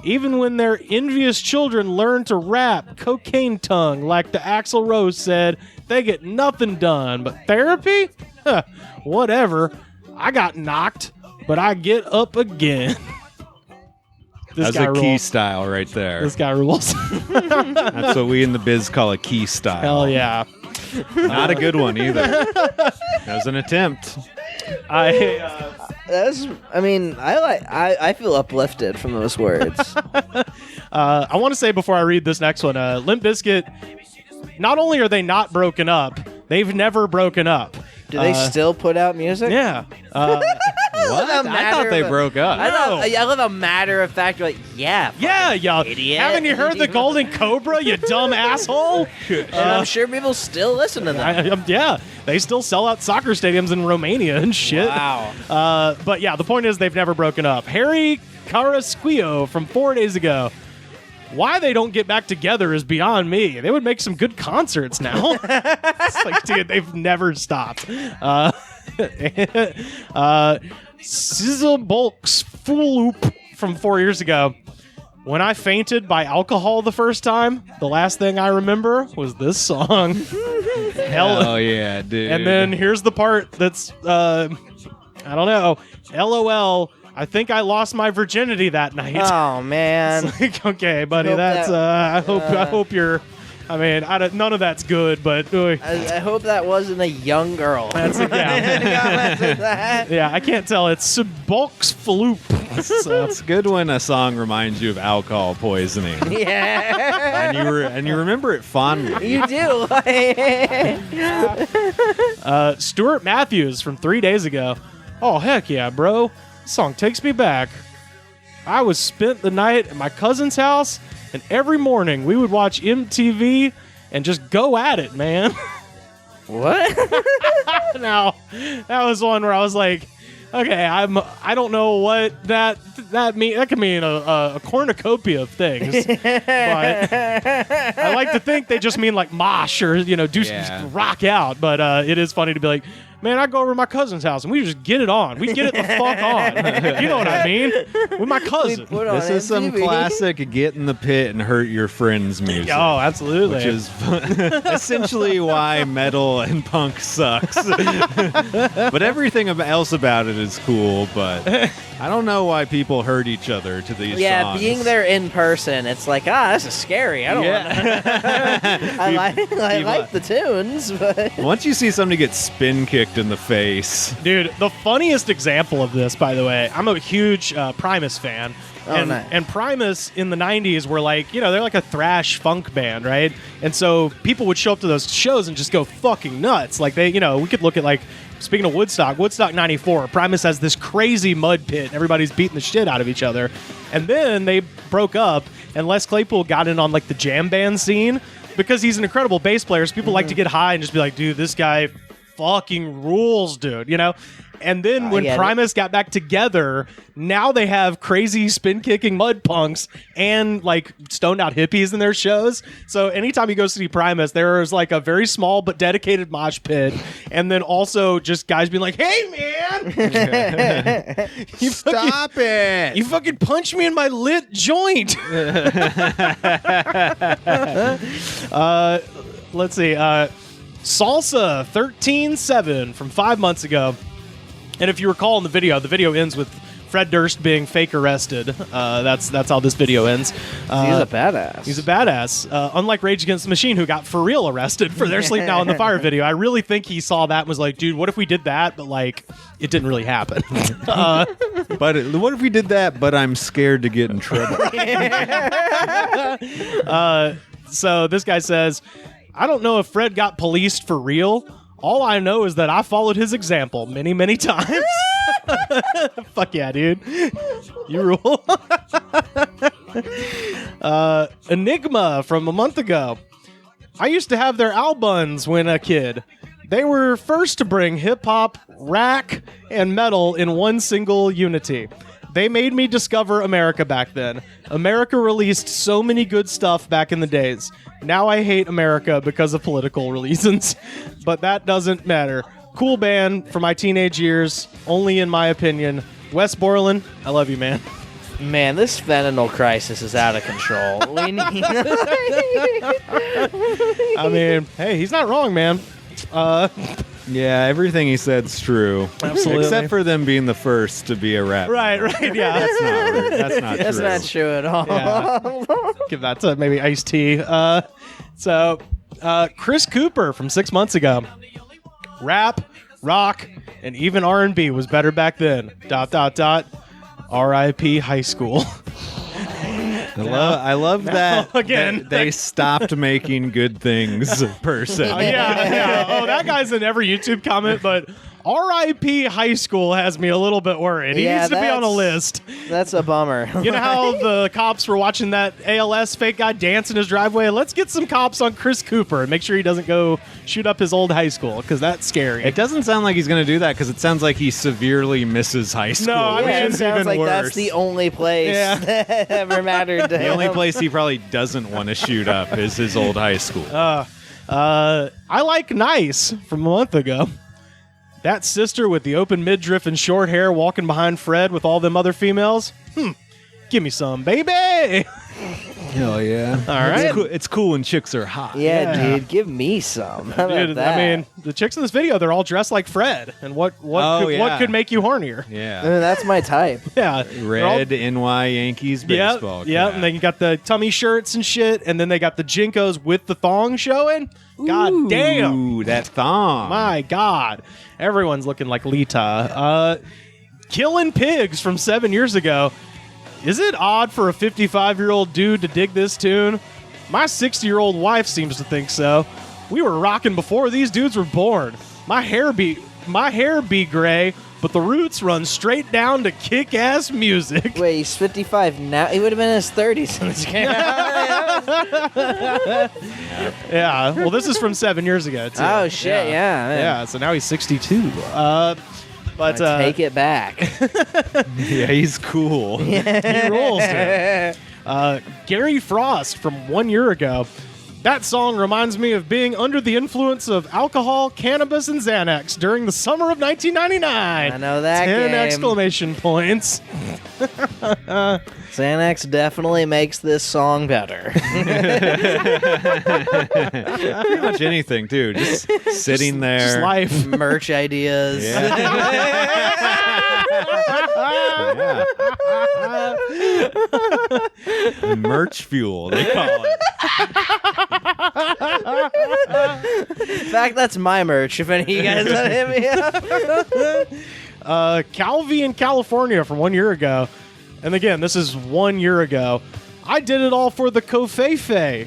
Even when their envious children learn to rap cocaine tongue, like the Axl Rose said, they get nothing done. But therapy? Huh, whatever. I got knocked, but I get up again. That's a key style right there. This guy rules. That's what we in the biz call a key style. Hell yeah. Not a good one either. That was an attempt. I feel uplifted from those words. I want to say before I read this next one, Limp Bizkit, not only are they not broken up, they've never broken up. Do they still put out music? Yeah. What? I thought they broke up. I love a matter of fact. Like, yeah, idiot. Haven't you heard the Golden Cobra, you dumb asshole? And I'm sure people still listen to them. Yeah, they still sell out soccer stadiums in Romania and shit. Wow. But yeah, the point is they've never broken up. Harry Carrasquillo from 4 days ago. Why they don't get back together is beyond me. They would make some good concerts now. It's like, dude, they've never stopped. Sizzle Bulks Fooloop from 4 years ago. When I fainted by alcohol the first time, the last thing I remember was this song. Oh, yeah, dude. And then here's the part that's, I don't know, LOL. I think I lost my virginity that night. Oh man! It's like, okay, buddy, I hope you're. I mean, none of that's good, but I hope that wasn't a young girl. That's yeah. I can't tell. It's Bulks Floop. So. It's good when a song reminds you of alcohol poisoning. Yeah, and you remember it fondly. You do. Stuart Matthews from 3 days ago. Oh heck yeah, bro. This song takes me back. I was spent the night at my cousin's house, and every morning we would watch MTV and just go at it, man. What? Now, that was one where I was like, okay, I don't know what that mean. That could mean a cornucopia of things, but I like to think they just mean like mosh or rock out. But it is funny to be like, man, I go over to my cousin's house and we just get it on. We get it the fuck on. You know what I mean? With my cousin. This is some classic get in the pit and hurt your friends music. Oh, absolutely. Which is essentially why metal and punk sucks. But everything else about it is cool, but I don't know why people hurt each other to these songs. Yeah, being there in person, it's like, this is scary. I don't want to. I like the tunes, but once you see somebody get spin kicked in the face. Dude, the funniest example of this, by the way, I'm a huge Primus fan. Nice. And Primus in the 90s were like, they're like a thrash funk band, right? And so people would show up to those shows and just go fucking nuts. Like we could look at like, speaking of Woodstock 94, Primus has this crazy mud pit and everybody's beating the shit out of each other. And then they broke up and Les Claypool got in on like the jam band scene because he's an incredible bass player. So people like to get high and just be like, dude, this guy fucking rules, dude, And then when Primus got back together, now they have crazy spin-kicking mud punks and like stoned out hippies in their shows. So anytime you go see Primus, there is like a very small but dedicated mosh pit, and then also just guys being like, "Hey man, man. Stop it! You fucking punched me in my lit joint. Let's see. Salsa 13-7 from 5 months ago. And if you recall in the video ends with Fred Durst being fake arrested. That's how this video ends. He's a badass. He's a badass. Unlike Rage Against the Machine, who got for real arrested for their Sleep Now in the Fire video. I really think he saw that and was like, dude, what if we did that? But like, it didn't really happen. But what if we did that, but I'm scared to get in trouble? So this guy says, I don't know if Fred got policed for real. All I know is that I followed his example many, many times. Fuck yeah, dude. You rule. Enigma from a month ago. I used to have their albums when a kid. They were first to bring hip-hop, rack, and metal in one single unity. They made me discover America back then. America released so many good stuff back in the days. Now I hate America because of political reasons. But that doesn't matter. Cool band for my teenage years, only in my opinion. Wes Borland, I love you, man. Man, this fentanyl crisis is out of control. We need... I mean, hey, he's not wrong, man. Yeah, everything he said's true. Absolutely. Except for them being the first to be a rap. Right, yeah. That's not That's true. not true at all. Yeah. Give that to maybe Ice-T. Chris Cooper from 6 months ago. Rap, rock, and even R&B was better back then. ... R.I.P. high school. I love that again. they stopped making good things person. Yeah. Oh, that guy's in every YouTube comment, but R.I.P. high school has me a little bit worried. He needs to be on a list. That's a bummer. You know how the cops were watching that ALS fake guy dance in his driveway? Let's get some cops on Chris Cooper and make sure he doesn't go shoot up his old high school, because that's scary. It doesn't sound like he's going to do that, because it sounds like he severely misses high school. No, I mean, it it's sounds even like worse. that's the only place that ever mattered to The him. only place he probably doesn't want to shoot up is his old high school. I like Nice from a month ago. That sister with the open midriff and short hair walking behind Fred with all them other females? Give me some, baby! Hell yeah. All right. It's cool when chicks are hot. Yeah, dude, give me some. How about Dude, that? I mean, the chicks in this video, they're all dressed like Fred. And what could make you hornier? Yeah. That's my type. Yeah. Red NY Yankees baseball. Yeah, cap. and then you got the tummy shirts and shit, and then they got the Jinkos with the thong showing. God damn. Ooh, that thong. My God. Everyone's looking like Lita. Killing Pigs from 7 years ago. Is it odd for a 55-year-old dude to dig this tune? My 60-year-old wife seems to think so. We were rocking before these dudes were born. My hair be gray, but the roots run straight down to kick-ass music. Wait, he's 55 now? He would have been in his 30s when this came out. Yeah, well, this is from 7 years ago, too. Oh, shit, yeah. Man. Yeah, so now he's 62. But Take it back. Yeah, he's cool. he rules, dude. Gary Frost from 1 year ago. That song reminds me of being under the influence of alcohol, cannabis, and Xanax during the summer of 1999. I know that 10 game. exclamation points. Xanax definitely makes this song better. Pretty much anything, too. Just sitting there. Just life. Merch ideas. Yeah. Merch fuel, they call it. In fact, that's my merch. If any of you guys want to hit me up. Calvi in California from 1 year ago. And again, this is 1 year ago. I did it all for the Covfefe.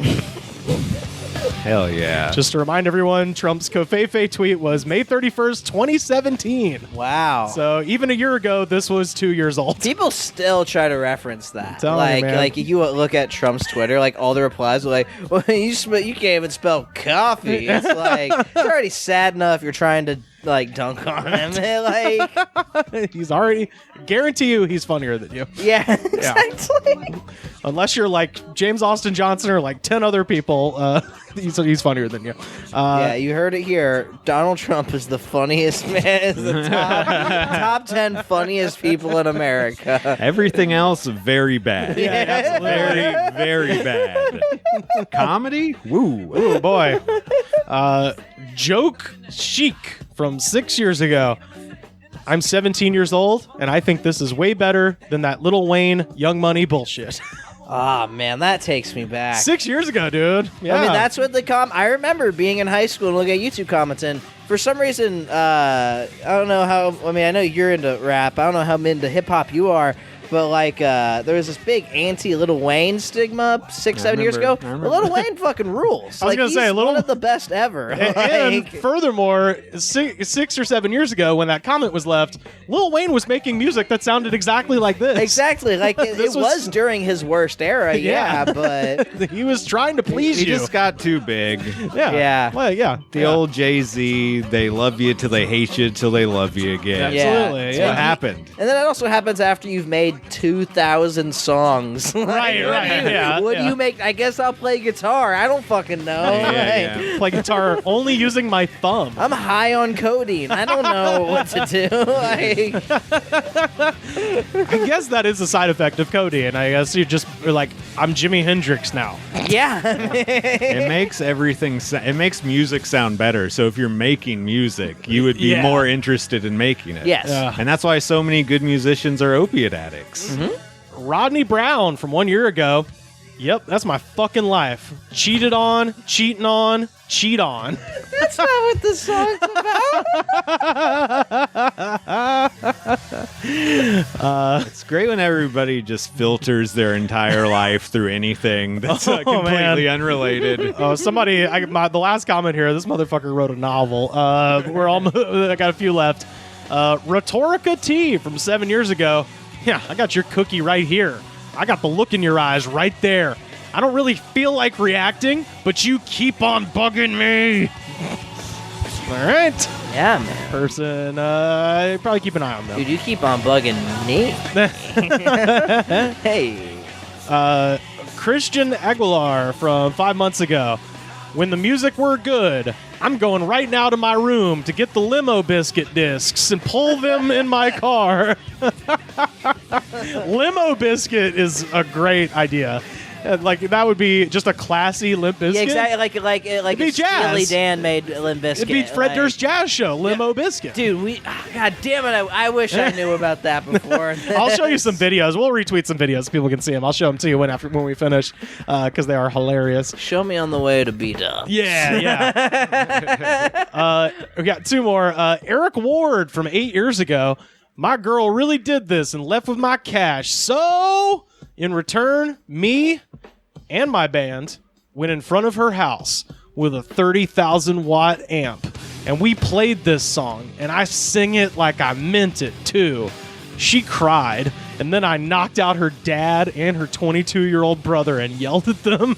Hell yeah. Just to remind everyone, Trump's Covfefe tweet was May 31st, 2017. Wow. So even a year ago, this was 2 years old. People still try to reference that. Telling you, man. Like if you look at Trump's Twitter, like all the replies are like, "Well, you can't even spell coffee." It's like it's already sad enough you're trying to like dunk on him. Like, He's already guarantee you he's funnier than you. yeah, exactly. Unless you're like James Austin Johnson or like 10 other people, he's funnier than you. Yeah, you heard it here. Donald Trump is the funniest man. Is the top 10 funniest people in America. Everything else, very bad. Yeah, absolutely. Very, very bad. Comedy? Woo. Oh boy. Joke Chic from 6 years ago. I'm 17 years old, and I think this is way better than that Lil Wayne Young Money bullshit. Ah, man, that takes me back. 6 years ago, dude. Yeah. I mean, that's what I remember being in high school and looking at YouTube comments, and for some reason, I don't know how. I mean, I know you're into rap. I don't know how into hip hop you are, but like, there was this big anti-Lil Wayne stigma 6-7 years ago. I remember. Lil Wayne fucking rules. I was gonna say, he's one of the best ever. And furthermore, 6 or 7 years ago, when that comment was left, Lil Wayne was making music that sounded exactly like this. Exactly, like it This was during his worst era, yeah, but He was trying to please He you. just got too big. Yeah. Yeah. Well, yeah. The old Jay-Z, they love you till they hate you till they love you again. Yeah. Absolutely. That's Yeah. what happened. and then it also happens after you've made 2,000 songs. Right, yeah. What yeah. do you make? I guess I'll play guitar. I don't fucking know. Yeah, Like, yeah. Play guitar only using my thumb. I'm high on codeine. I don't know what to do. Like, I guess that is a side effect of codeine. I guess you just are like, I'm Jimi Hendrix now. yeah. It makes everything. It makes music sound better. So if you're making music, you would be Yeah. more interested in making it. Yes. Yeah. And that's why so many good musicians are opiate addicts. Mm-hmm. Rodney Brown from 1 year ago. Yep, that's my fucking life. Cheated on, cheating on, cheat on. That's not what this song's about. It's great when everybody just filters their entire life through anything that's Oh, completely man. unrelated. Oh, somebody, the last comment here, this motherfucker wrote a novel. I got a few left. Rhetorica T from 7 years ago. Yeah, I got your cookie right here. I got the look in your eyes right there. I don't really feel like reacting, but you keep on bugging me. All right. Yeah, man. Person, probably keep an eye on them. Dude, you keep on bugging me. Hey. Christian Aguilar from 5 months ago. When the music were good, I'm going right now to my room to get the Limp Bizkit discs and pull them in my car. Limp Bizkit is a great idea. Like, that would be just a classy Limp Bizkit. Yeah, exactly. Like It'd be if Steely jazz. Dan made Limp Bizkit. It'd be Fred like, Durst's jazz show, Limp Bizkit. Dude, God damn it! I wish I knew about that before. I'll show you some videos. We'll retweet some videos so people can see them. I'll show them to you when we finish, because they are hilarious. Show me on the way to B-Dubs. Yeah. We got two more. Eric Ward from 8 years ago. My girl really did this and left with my cash. So, in return, me and my band went in front of her house with a 30,000 watt amp. And we played this song, and I sing it like I meant it, too. She cried, and then I knocked out her dad and her 22-year-old brother and yelled at them.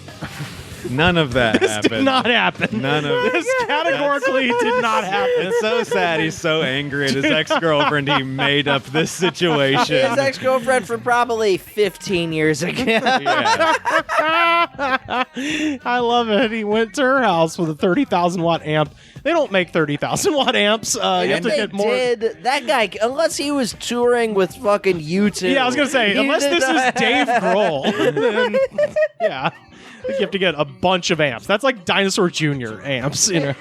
None of that This happened. did not happen. None of This categorically did not happen. It's so sad. He's so angry at his ex-girlfriend. He made up this situation. His ex-girlfriend from probably 15 years ago. Yeah. I love it. He went to her house with a 30,000 watt amp. They don't make 30,000 watt amps. You have If to they get more. did, that guy, unless he was touring with fucking U2. Yeah, I was gonna say, he unless did this is not- Dave Grohl, then yeah, I think you have to get a bunch of amps. That's like Dinosaur Jr. amps, you know.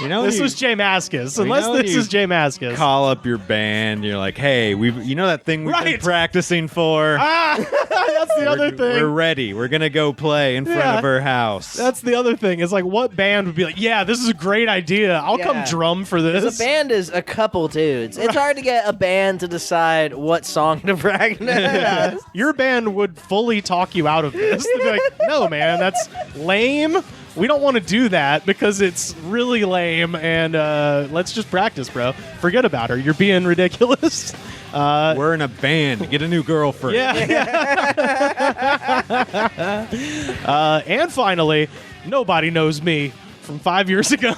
You know, This you was Jay Mascis. Unless know this you is Jay Mascis. call up your band. You're like, hey, you know that thing we've been Right. practicing for? That's the other thing. We're ready. We're gonna go play in front Yeah. of her house. That's the other thing. It's like, what band would be like, yeah, this is a great idea. I'll come Yeah. drum for this. The band is a couple dudes. It's hard to get a band to decide what song to practice. Your band would fully talk you out of this. They'd be like, no, man, that's lame. We don't want to do that because it's really lame, and let's just practice, bro. Forget about her. You're being ridiculous. We're in a band. Get a new girlfriend. And finally, Nobody Knows Me from 5 years ago.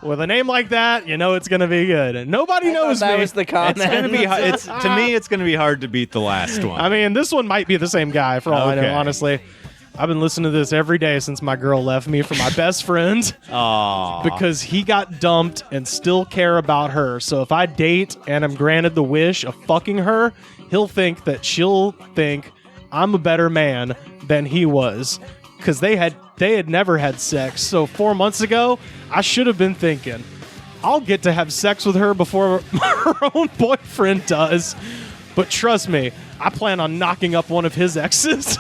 With a name like that, you know it's going to be good. And nobody knows that me. was the comment. It's gonna be. To me, it's gonna be hard to beat the last one. I mean, this one might be the same guy for all I Okay. know, honestly. I've been listening to this every day since my girl left me for my best friend Aww. because he got dumped and still care about her. So if I date and am granted the wish of fucking her, he'll think that she'll think I'm a better man than he was because they had never had sex. So 4 months ago, I should have been thinking, I'll get to have sex with her before her own boyfriend does. But trust me, I plan on knocking up one of his exes.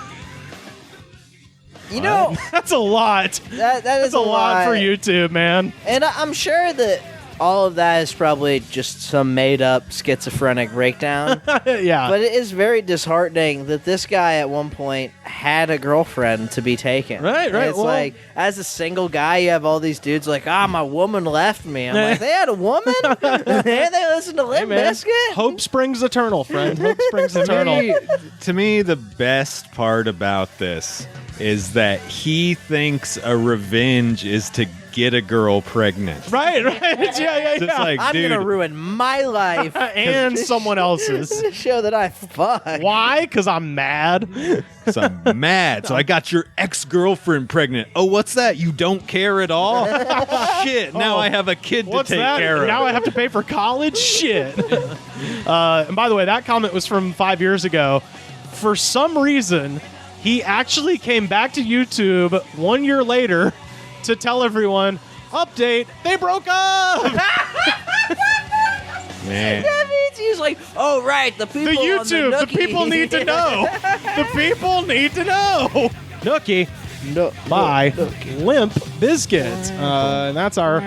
You know, That's a lot. that is That's a lot for YouTube, man. And I'm sure that all of that is probably just some made-up schizophrenic breakdown. Yeah. But it is very disheartening that this guy at one point had a girlfriend to be taken. Right. And it's Well- like, as a single guy, you have all these dudes like, my woman left me. I'm like, they had a woman? And they listened to Limp man, Bizkit? Hope springs eternal, friend. Hope springs eternal. To me, the best part about this is that he thinks a revenge is to get a girl pregnant. Right. Yeah. It's like, I'm dude, going to ruin my life. And someone else's. to show that I fuck. Why? Because I'm mad. so I'm mad. So I got your ex-girlfriend pregnant. Oh, what's that? You don't care at all? Shit. Now I have a kid to What's take that? care of. Now I have to pay for college? Shit. And by the way, that comment was from 5 years ago. For some reason, he actually came back to YouTube 1 year later to tell everyone, update, they broke up! Man. That means he's like, oh, right, the people The on YouTube, the Nookie. people need to know. The people need to know. Nookie. By Limp Bizkit. And that's our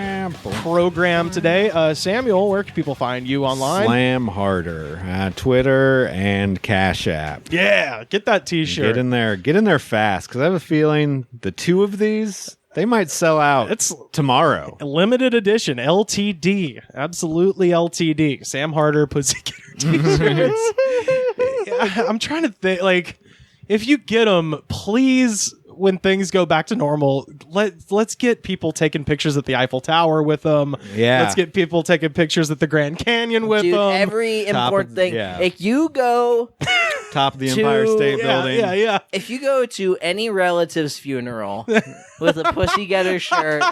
program today. Samuel, where can people find you online? Slam harder. Twitter and Cash App. Yeah, get that t-shirt. Get in there fast, because I have a feeling the two of these, they might sell out It's tomorrow. limited edition, LTD. Absolutely LTD. Sam Harder Pussycat t-shirts. I'm trying to think, like, if you get them, please, when things go back to normal, let's get people taking pictures at the Eiffel Tower with them. Yeah. Let's get people taking pictures at the Grand Canyon with Dude, them. every important thing. yeah. If you go Top of the Empire State Building. Yeah. if you go to any relative's funeral with a pussy getter shirt,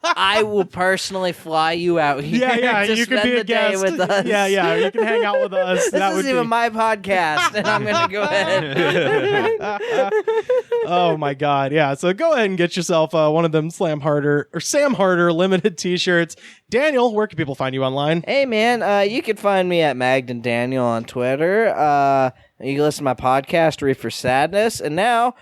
I will personally fly you out here. Yeah, to you can spend be a the day guest. with us. Yeah, you can hang out with us. This isn't even my podcast, and I'm gonna go ahead. Oh my god, yeah. So go ahead and get yourself one of them Sam Harder limited t-shirts. Daniel, where can people find you online? Hey man, you can find me at Magden Daniel on Twitter. You can listen to my podcast, Reefer Sadness, and now,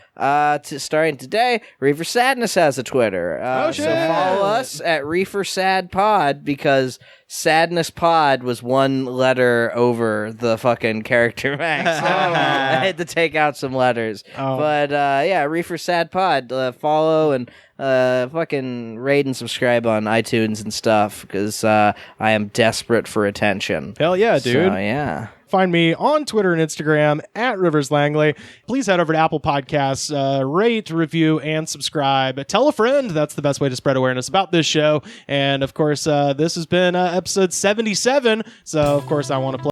starting today, Reefer Sadness has a Twitter. So follow us at Reefer Sad Pod, because Sadness Pod was one letter over the fucking character max. So I had to take out some letters. But yeah, Reefer Sad Pod. Follow and fucking rate and subscribe on iTunes and stuff, because I am desperate for attention. Hell yeah, dude. So, yeah. Find me on Twitter and Instagram at Rivers Langley. Please head over to Apple Podcasts, rate, review, and subscribe. Tell a friend. That's the best way to spread awareness about this show. And of course, this has been episode 77. So of course, I want to play